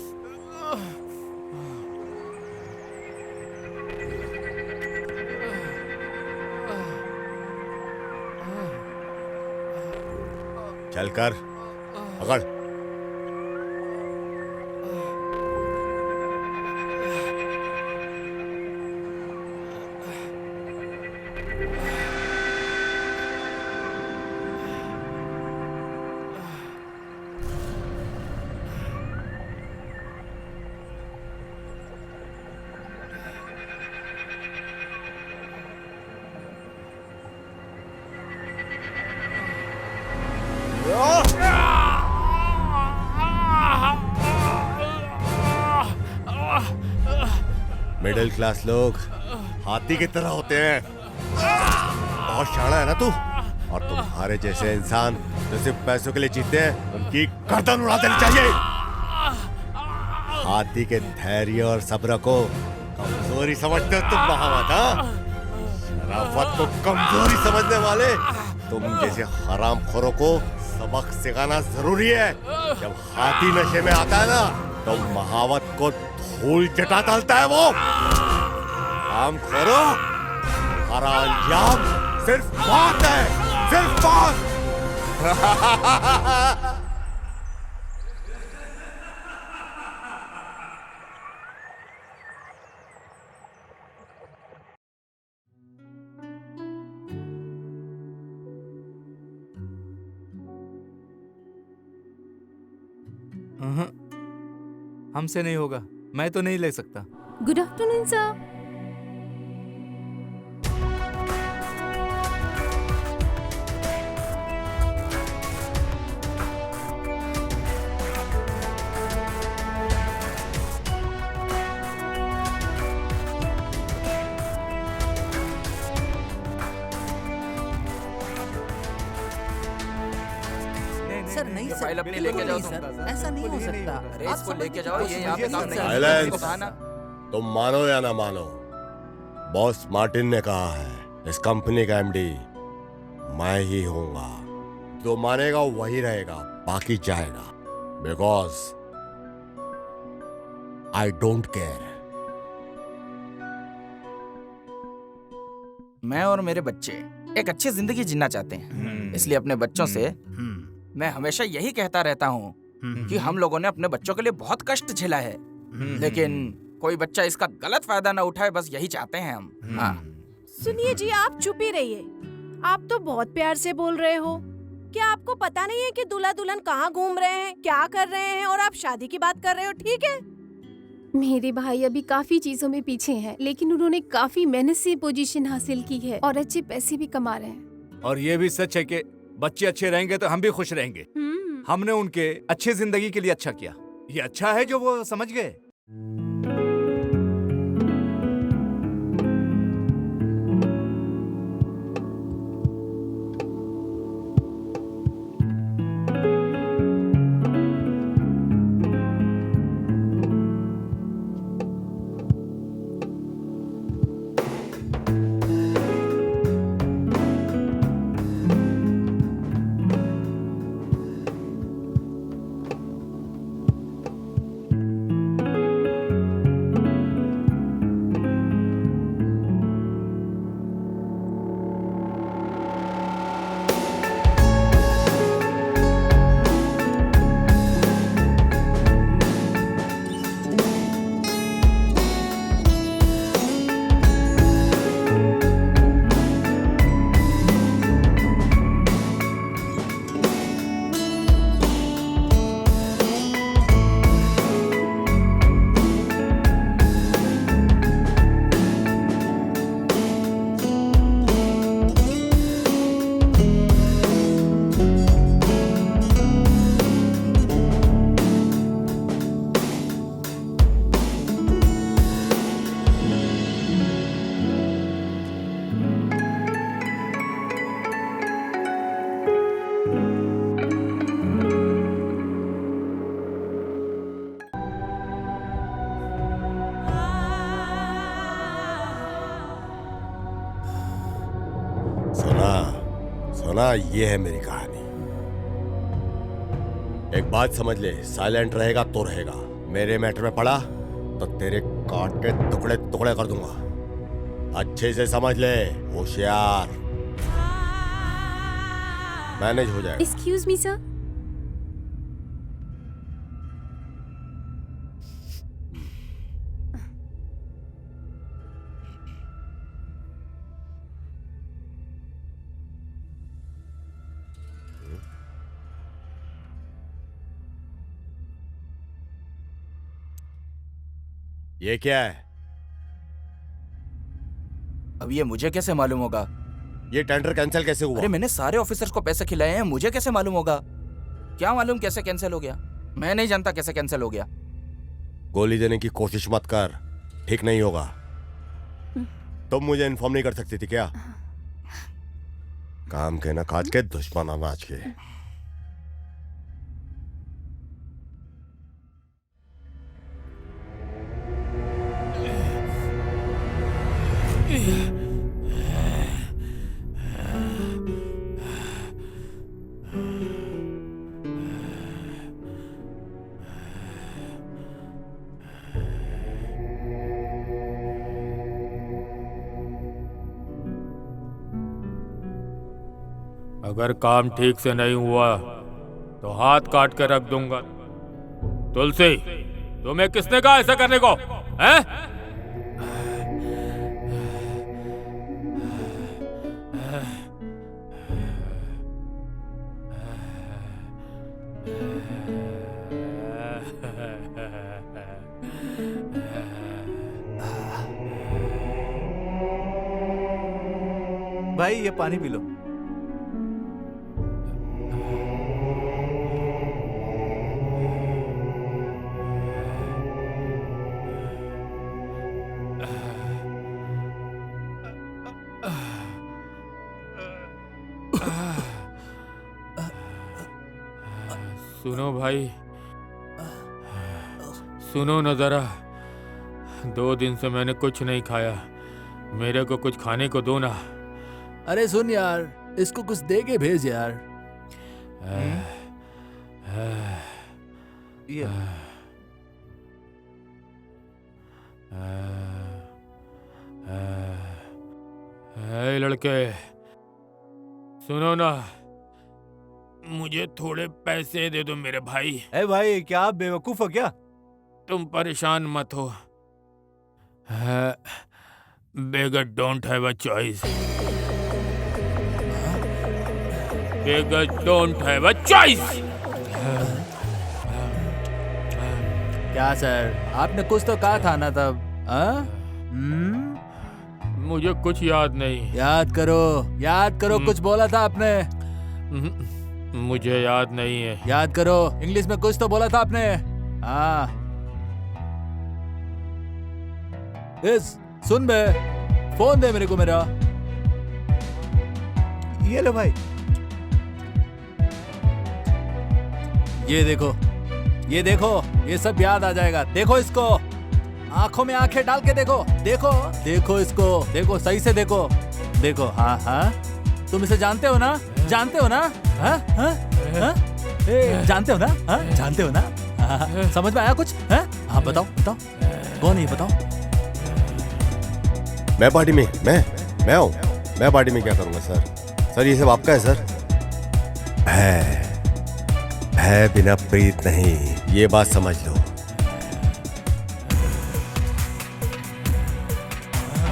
चल कर, पकड़। मिडिल क्लास लोग हाथी की तरह होते हैं। बहुत शाना है ना तू? और तुम्हारे जैसे इंसान जो सिर्फ पैसों के लिए जीते हैं, उनकी गर्दन उड़ा देनी चाहिए। हाथी के धैर्य और सब्र को कमजोरी समझते हो तुम महावत? शराफत को कमजोरी समझने वाले तुम जैसे हरामखोरों को सबक सिखाना जरूरी है। जब हाथी नशे में आता है ना, तो महावत को धूल चटा डालता है वो। काम करो, हमारा अंजाम सिर्फ मौत है, सिर्फ मौत। हमसे नहीं होगा, मैं तो नहीं ले सकता। Good afternoon sir. सर नहीं सर, फाइल अपनी लेके जाओ तुम। सर, ऐसा नहीं हो सकता। अरे आप इसको समझ लेके की जाओ, ये कोशिश यहाँ पे कीजिए, काम नहीं सर। साइलेंस। है ना? तुम मानो या ना मानो, बॉस मार्टिन ने कहा है इस कंपनी का एमडी मैं ही होऊंगा। जो मानेगा वही रहेगा, बाकी जाएगा। Because I don't care. मैं और मेरे बच्चे एक अच्छी जिंदगी जीना चाहते हैं, इसलिए अपने बच्चों से मैं हमेशा यही कहता रहता हूँ कि हम लोगों ने अपने बच्चों के लिए बहुत कष्ट झेला है, लेकिन कोई बच्चा इसका गलत फायदा ना उठाए, बस यही चाहते हैं हम। हाँ। सुनिए जी, आप चुप ही रहिए। आप तो बहुत प्यार से बोल रहे हो। क्या आपको पता नहीं है कि दूल्हा दुल्हन कहाँ घूम रहे हैं, क्या कर रहे हैं, और आप शादी की बात कर रहे हो? ठीक है, मेरे भाई अभी काफी चीजों में पीछे हैं, लेकिन उन्होंने काफी मेहनत से पोजीशन हासिल की है और अच्छे पैसे भी कमा रहे हैं। और ये भी सच है कि बच्चे अच्छे रहेंगे तो हम भी खुश रहेंगे। हमने उनके अच्छी जिंदगी के लिए अच्छा किया। ये अच्छा है जो वो समझ गए। सुना, ये है मेरी कहानी। एक बात समझ ले, साइलेंट रहेगा तो रहेगा। मेरे मैटर में पड़ा तो तेरे काट के टुकड़े टुकड़े कर दूंगा। अच्छे से समझ ले, होशियार। मैनेज हो जाएगा। Excuse me sir. ये क्या है? अब ये मुझे कैसे मालूम होगा? ये टेंडर कैंसिल कैसे हुआ? अरे मैंने सारे ऑफिसर्स को पैसे खिलाए हैं, मुझे कैसे मालूम होगा? क्या मालूम कैसे कैंसिल हो गया? मैं नहीं जानता कैसे कैंसिल हो गया। गोली देने की कोशिश मत कर, ठीक नहीं होगा। तुम मुझे इन्फॉर्म नहीं कर सकती थी क्या? काम के न काज के, दुश्मन अनाज के। अगर काम ठीक से नहीं हुआ तो हाथ काट कर रख दूंगा। तुलसी, तुम्हें किसने कहा ऐसा करने को? हैं? भाई ये पानी पी लो। सुनो भाई, सुनो न जरा। 2 दिन से मैंने कुछ नहीं खाया, मेरे को कुछ खाने को दो ना। अरे सुन यार, इसको कुछ दे के भेज यार। ये लड़के, सुनो ना, मुझे थोड़े पैसे दे दो मेरे भाई। ए भाई, क्या आप बेवकूफ हो क्या? तुम परेशान मत हो। Beggar don't have a choice. Beggar don't have a choice. क्या सर, आपने कुछ तो कहा था ना तब? हाँ? मुझे कुछ याद नहीं। याद करो, कुछ बोला था आपने। मुझे याद नहीं है। याद करो, इंग्लिश में कुछ तो बोला था आपने। हाँ, सुन बे, फोन दे मेरे को मेरा। ये लो भाई। ये देखो, ये सब याद आ जाएगा। देखो इसको, आंखों में आंखें डाल के देखो इसको, देखो सही से देखो। हाँ, तुम इसे जानते हो ना? हाँ? जानते हो ना? हाँ, समझ में आया कुछ? हाँ, बताओ, कौन है ये, बताओ। मैं पार्टी में, मैं हूँ। मैं पार्टी में क्या करूँगा सर? ये सब आपका है सर। है बिना प्रीत नहीं, ये बात समझ लो।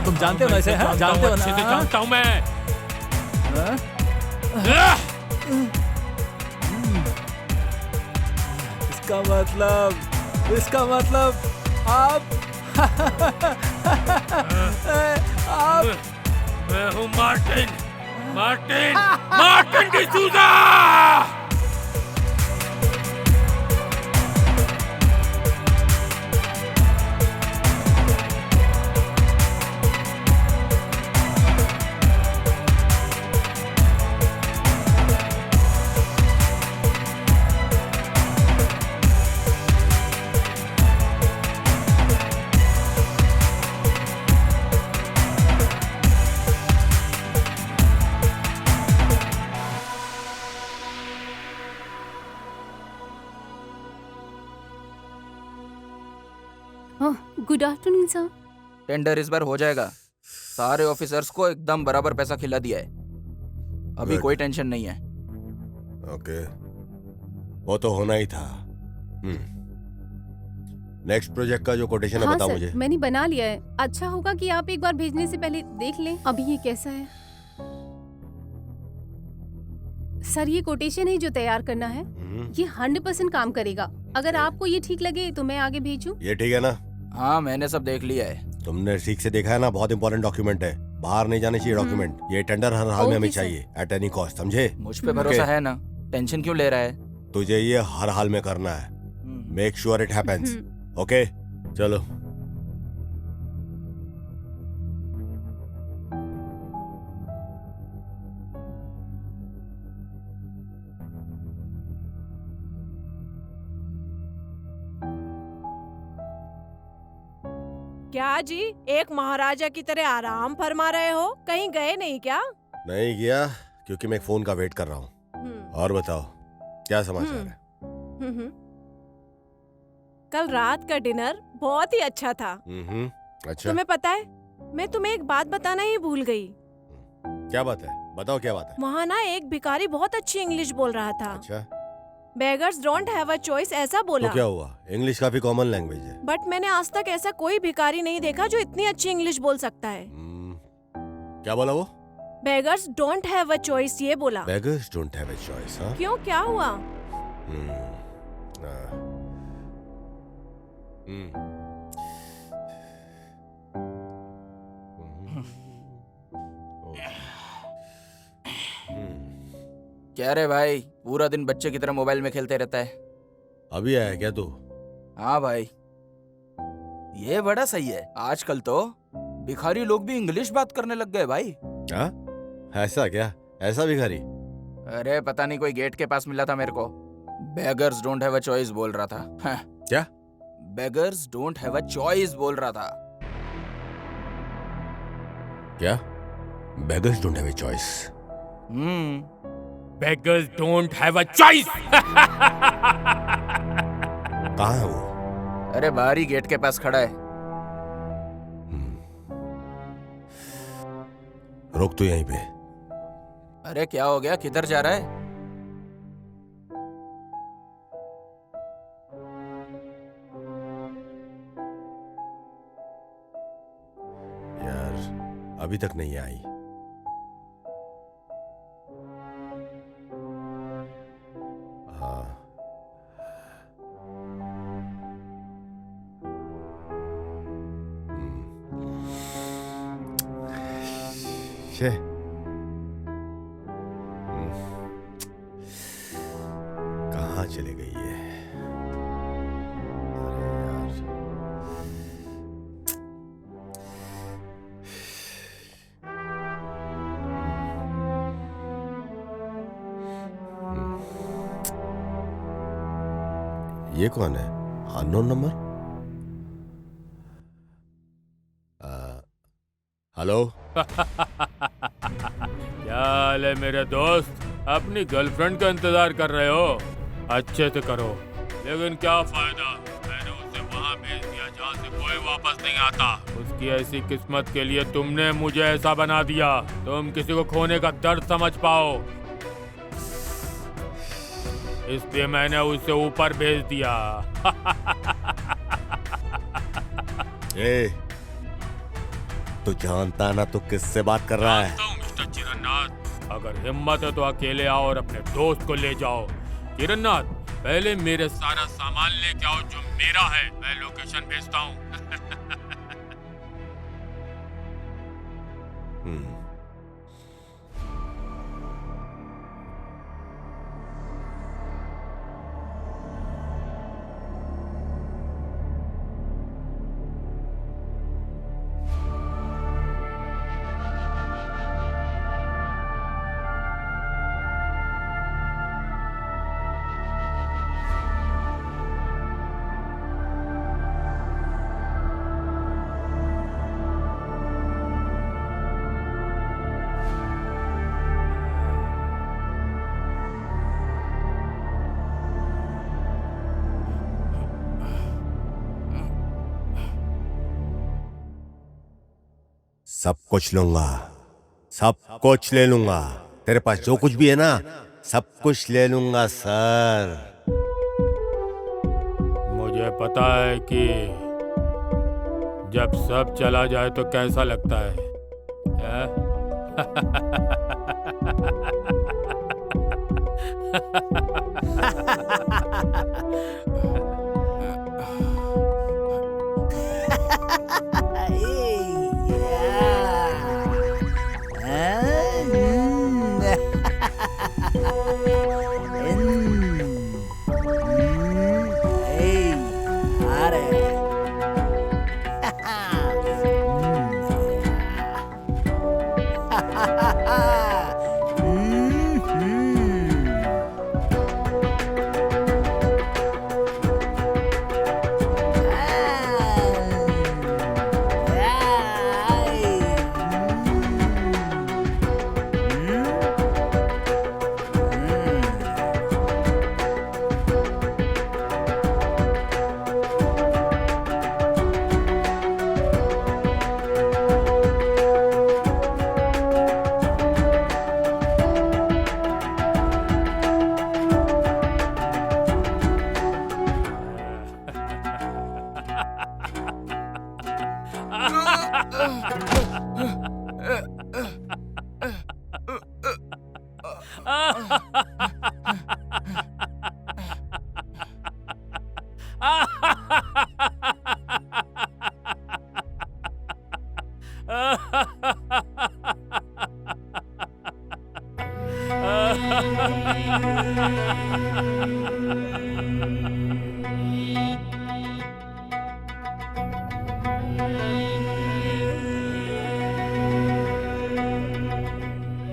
तुम जानते हो ना इसे? जानते हो अच्छे से ना? जानता हूँ मैं। इसका मतलब आप मैं हूँ Martin D'Souza. Good afternoon sir. Tender इस बार हो जाएगा। सारे ऑफिसर्स को एकदम बराबर पैसा खिला दिया है। अभी Good. कोई टेंशन नहीं है। ओके, वो तो होना ही था। नेक्स्ट प्रोजेक्ट का जो कोटेशन है हाँ बताओ सर, मुझे। मैंने बना लिया है। अच्छा होगा कि आप एक बार भेजने से पहले देख लें। अभी ये कैसा है? सर, ये कोटेशन है जो तैयार करना है। ये 100% काम करेगा। अगर आपको ये ठीक लगे तो मैं आगे भेजूं। ये ठीक है ना? हाँ, मैंने सब देख लिया है। तुमने ठीक से देखा है ना? बहुत इंपॉर्टेंट डॉक्यूमेंट है, बाहर नहीं जाने चाहिए डॉक्यूमेंट। ये टेंडर हर हाल में हमें ओके सर। चाहिए, एट एनी कॉस्ट, समझे? मुझ पे भरोसा है ना? टेंशन क्यों ले रहा है? तुझे ये हर हाल में करना है। Make sure it happens. Okay, चलो। क्या जी, एक महाराजा की तरह आराम फरमा रहे हो? कहीं गए नहीं क्या? नहीं गया, क्योंकि मैं फोन का वेट कर रहा हूँ। और बताओ, क्या समाचार है? कल रात का डिनर बहुत ही अच्छा था। अच्छा, तुम्हें पता है, मैं तुम्हें एक बात बताना ही भूल गई। क्या बात है? बताओ क्या बात है। वहाँ ना एक भिखारी बहुत अच्छी इंग्लिश बोल रहा था। अच्छा, beggars don't have a choice ऐसा बोला। तो क्या हुआ? इंग्लिश काफी कॉमन लैंग्वेज है। बट मैंने आज तक ऐसा कोई भिखारी नहीं देखा जो इतनी अच्छी इंग्लिश बोल सकता है। क्या बोला वो? Beggars don't have a choice ये बोला। Beggars don't have a choice? हाँ, क्यों, क्या हुआ? क्या रे भाई, पूरा दिन बच्चे की तरह मोबाइल में खेलते रहता है। अभी आया क्या तू? हाँ भाई, ये बड़ा सही है। आजकल तो भिखारी लोग भी इंग्लिश बात करने लग गए भाई। हाँ, ऐसा क्या? ऐसा भिखारी? अरे पता नहीं, कोई गेट के पास मिला था मेरे को। Beggars don't have a choice बोल रहा था। हाँ। क्या? Beggars don't have a choice बोल रहा था। क्या? Beggars don't have a choice? Beggars don't have a choice. कहाँ है वो? अरे बाहर ही गेट के पास खड़ा है। रोक तो यहीं पे। अरे क्या हो गया, किधर जा रहा है? यार अभी तक नहीं आई। हाँ शे कहाँ चले गई है? अरे यार ये कौन है? Unknown number. हेलो। क्या हाल है मेरे दोस्त? अपनी गर्लफ्रेंड का इंतजार कर रहे हो? अच्छे से करो, लेकिन क्या फायदा, मैंने उसे वहाँ भेज दिया जहाँ से कोई वापस नहीं आता। उसकी ऐसी किस्मत के लिए तुमने मुझे ऐसा बना दिया, तुम किसी को खोने का दर्द समझ पाओ, इसलिए मैंने उसे ऊपर भेज दिया। ए, तू जानता ना तू किससे बात कर रहा है? मिस्टर चिरन्नाथ, अगर हिम्मत है तो अकेले आओ और अपने दोस्त को ले जाओ। चिरन्नाथ, पहले मेरे सारा सामान लेके आओ जो मेरा है, मैं लोकेशन भेजता हूँ। सब कुछ लूंगा, सब कुछ ले लूंगा। तेरे पास जो कुछ भी है ना, सब कुछ ले लूंगा सर। मुझे पता है कि जब सब चला जाए तो कैसा लगता है?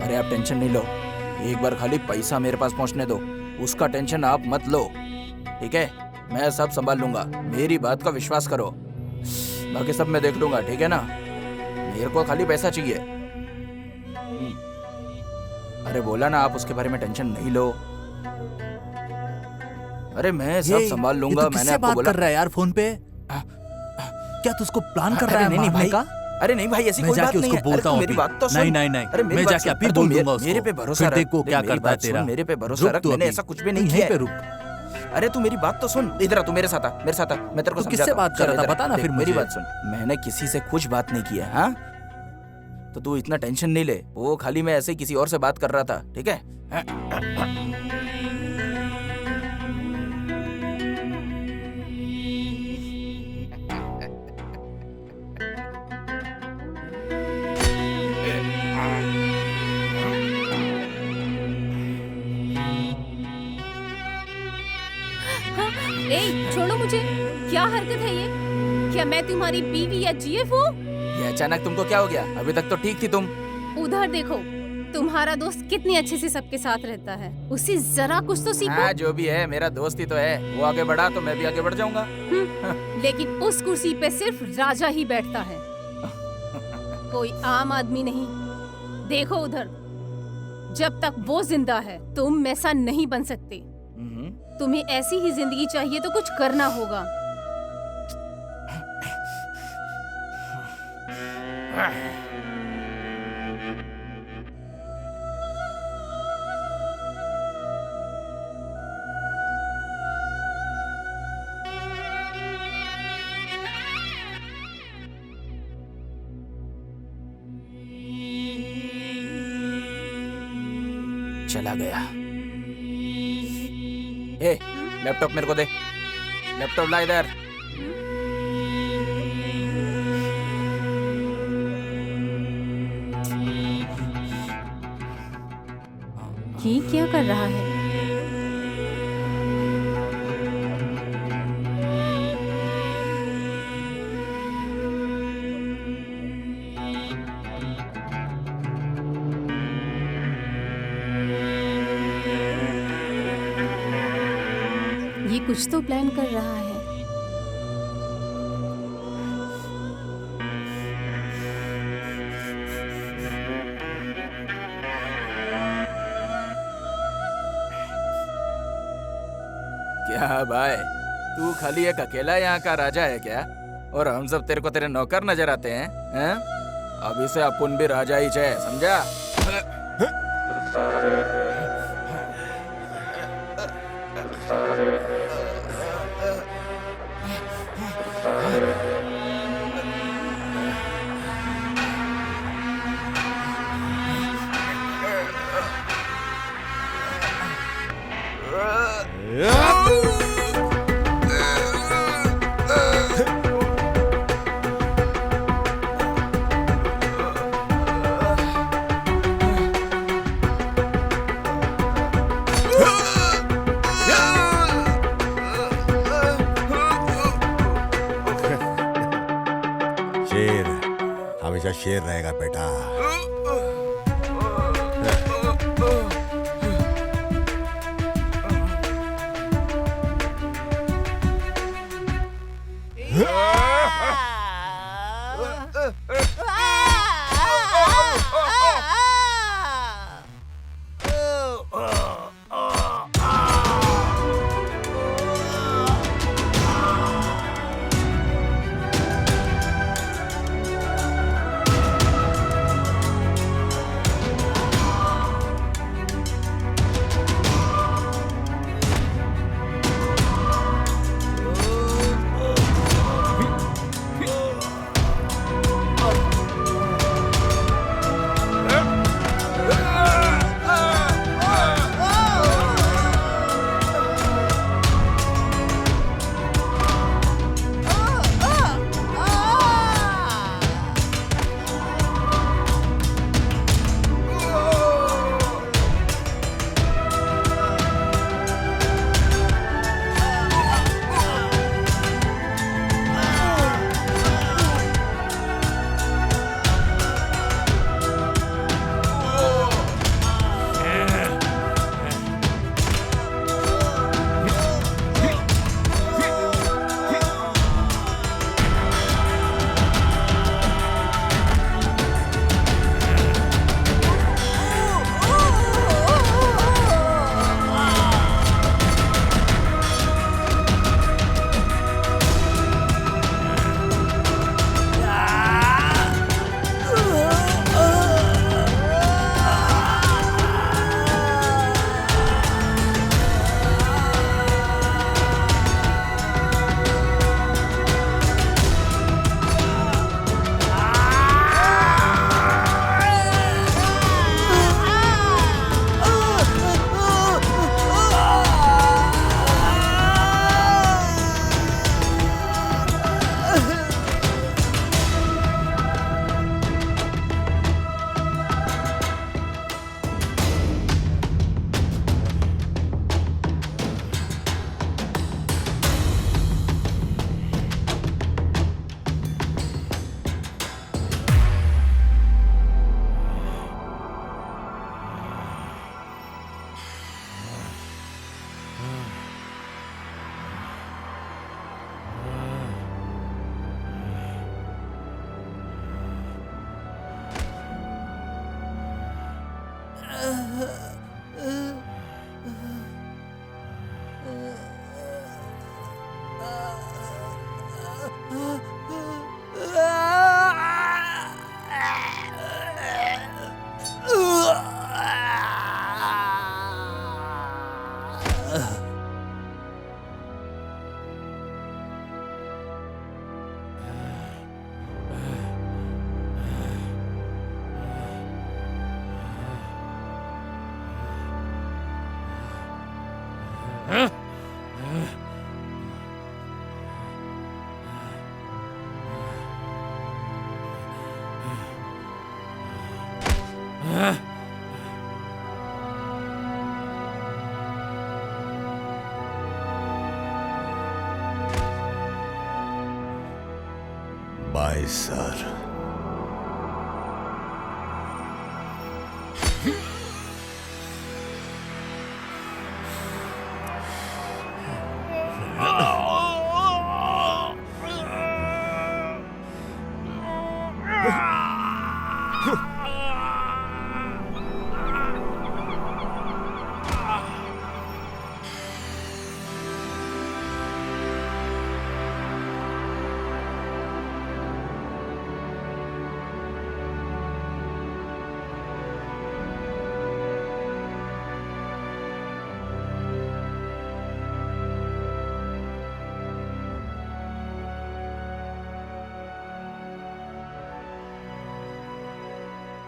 अरे आप टेंशन नहीं लो, एक बार खाली पैसा मेरे पास पहुंचने दो, उसका टेंशन आप मत लो, ठीक है? मैं सब संभाल लूंगा, मेरी बात का विश्वास करो, बाकी सब मैं देख लूंगा, ठीक है ना? मेरे को खाली पैसा चाहिए। अरे बोला ना, आप उसके बारे में टेंशन नहीं लो। अरे मैं सब संभाल लूंगा, मैंने आपको बात बोला। कर रहा है यार फोन पे? क्या तू उसको प्लान कर रहा है नहीं मारने भाई का? अरे नहीं भाई, ऐसी मैं कोई बात जाके नहीं उसको है। अरे बोलता तू हूँ मेरी अभी। बात तो सुन। नहीं नहीं नहीं, अरे मेरी मैं बात जाके सुन। अभी अरे तू बोल दूंगा उसको। मेरे पे भरोसा फिर रख। देख वो क्या मेरी करता है बात सुन, तेरा। मेरे पे भरोसा रुक रख, तू मैंने अभी। ऐसा कुछ भी नहीं तू किया यहीं पे है। रुक। अरे तू मेरी बात तो सुन, इधर आ, तू मेरे साथ आ, मेरे साथ आ, मैं तेरे को तू किससे समझाता हूँ। बात कर रहा चल था? इधर आ, बता ना देख, फिर मेरी मुझे। बात सुन, मैंने किसी से कुछ बात नहीं की है। हाँ, तो तू इतना टेंशन नहीं ले, वो खाली मैं ऐसे ही किसी और से बात कर रहा था, ठीक है? ए, छोड़ो मुझे। क्या हरकत है ये? क्या मैं तुम्हारी बीवी या जीएफ हूँ? ये अचानक तुमको क्या हो गया? अभी तक तो ठीक थी तुम। उधर देखो, तुम्हारा दोस्त कितने अच्छे से सबके साथ रहता है। उससे जरा कुछ तो सीखो। हाँ, जो भी है, मेरा दोस्त ही तो है। वो आगे बढ़ा तो मैं भी आगे बढ़ जाऊंगा। लेकिन उस कुर्सी पे सिर्फ राजा ही बैठता है, कोई आम आदमी नहीं। देखो उधर, जब तक वो जिंदा है तुम ऐसा नहीं बन सकते। तुम्हें ऐसी ही जिंदगी चाहिए तो कुछ करना होगा। चला गया। ए, लैपटॉप मेरे को दे। लैपटॉप ला इधर। ये क्या कर रहा है? ये कुछ तो प्लान कर रहा है। क्या भाई, तू खाली एक अकेला यहाँ का राजा है क्या? और हम सब तेरे को तेरे नौकर नजर आते हैं, हैं? अभी से अपन भी राजा ही है, समझा? शेर हमेशा शेर रहेगा बेटा। Bye sir.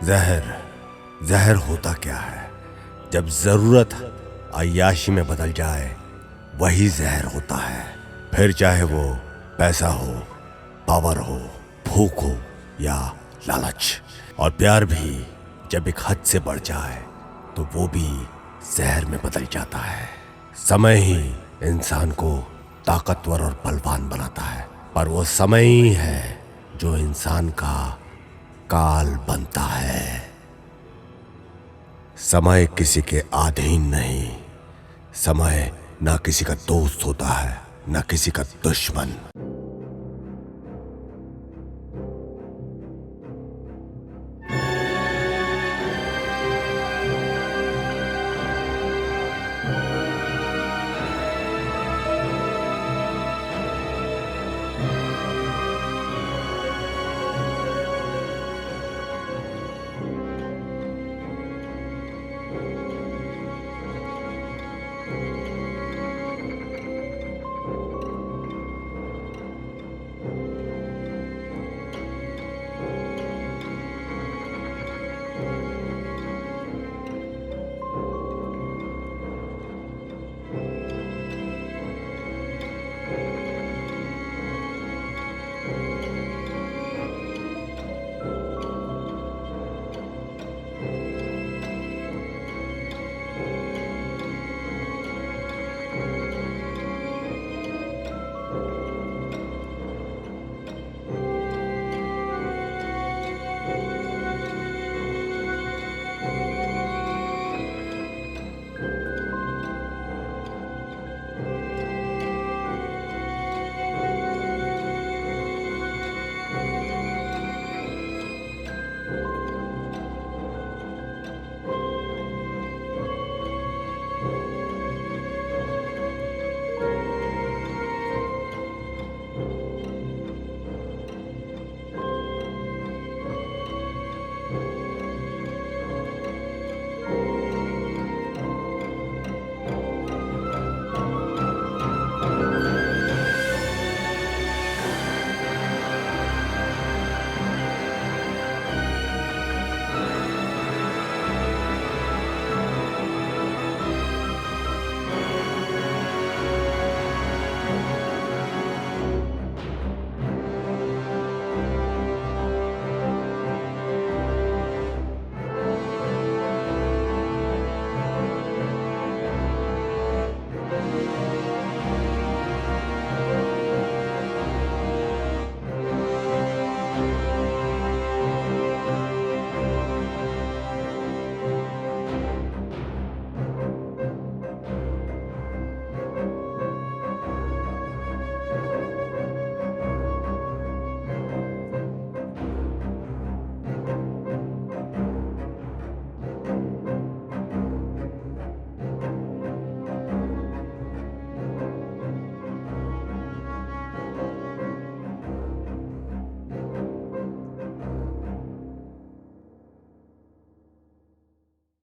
जहर जहर होता क्या है? जब जरूरत अय्याशी में बदल जाए वही जहर होता है। फिर चाहे वो पैसा हो, पावर हो, भूख हो या लालच। और प्यार भी जब एक हद से बढ़ जाए तो वो भी जहर में बदल जाता है। समय ही इंसान को ताकतवर और बलवान बनाता है, पर वो समय ही है जो इंसान का काल बनता है। समय किसी के अधीन नहीं। समय ना किसी का दोस्त होता है, ना किसी का दुश्मन।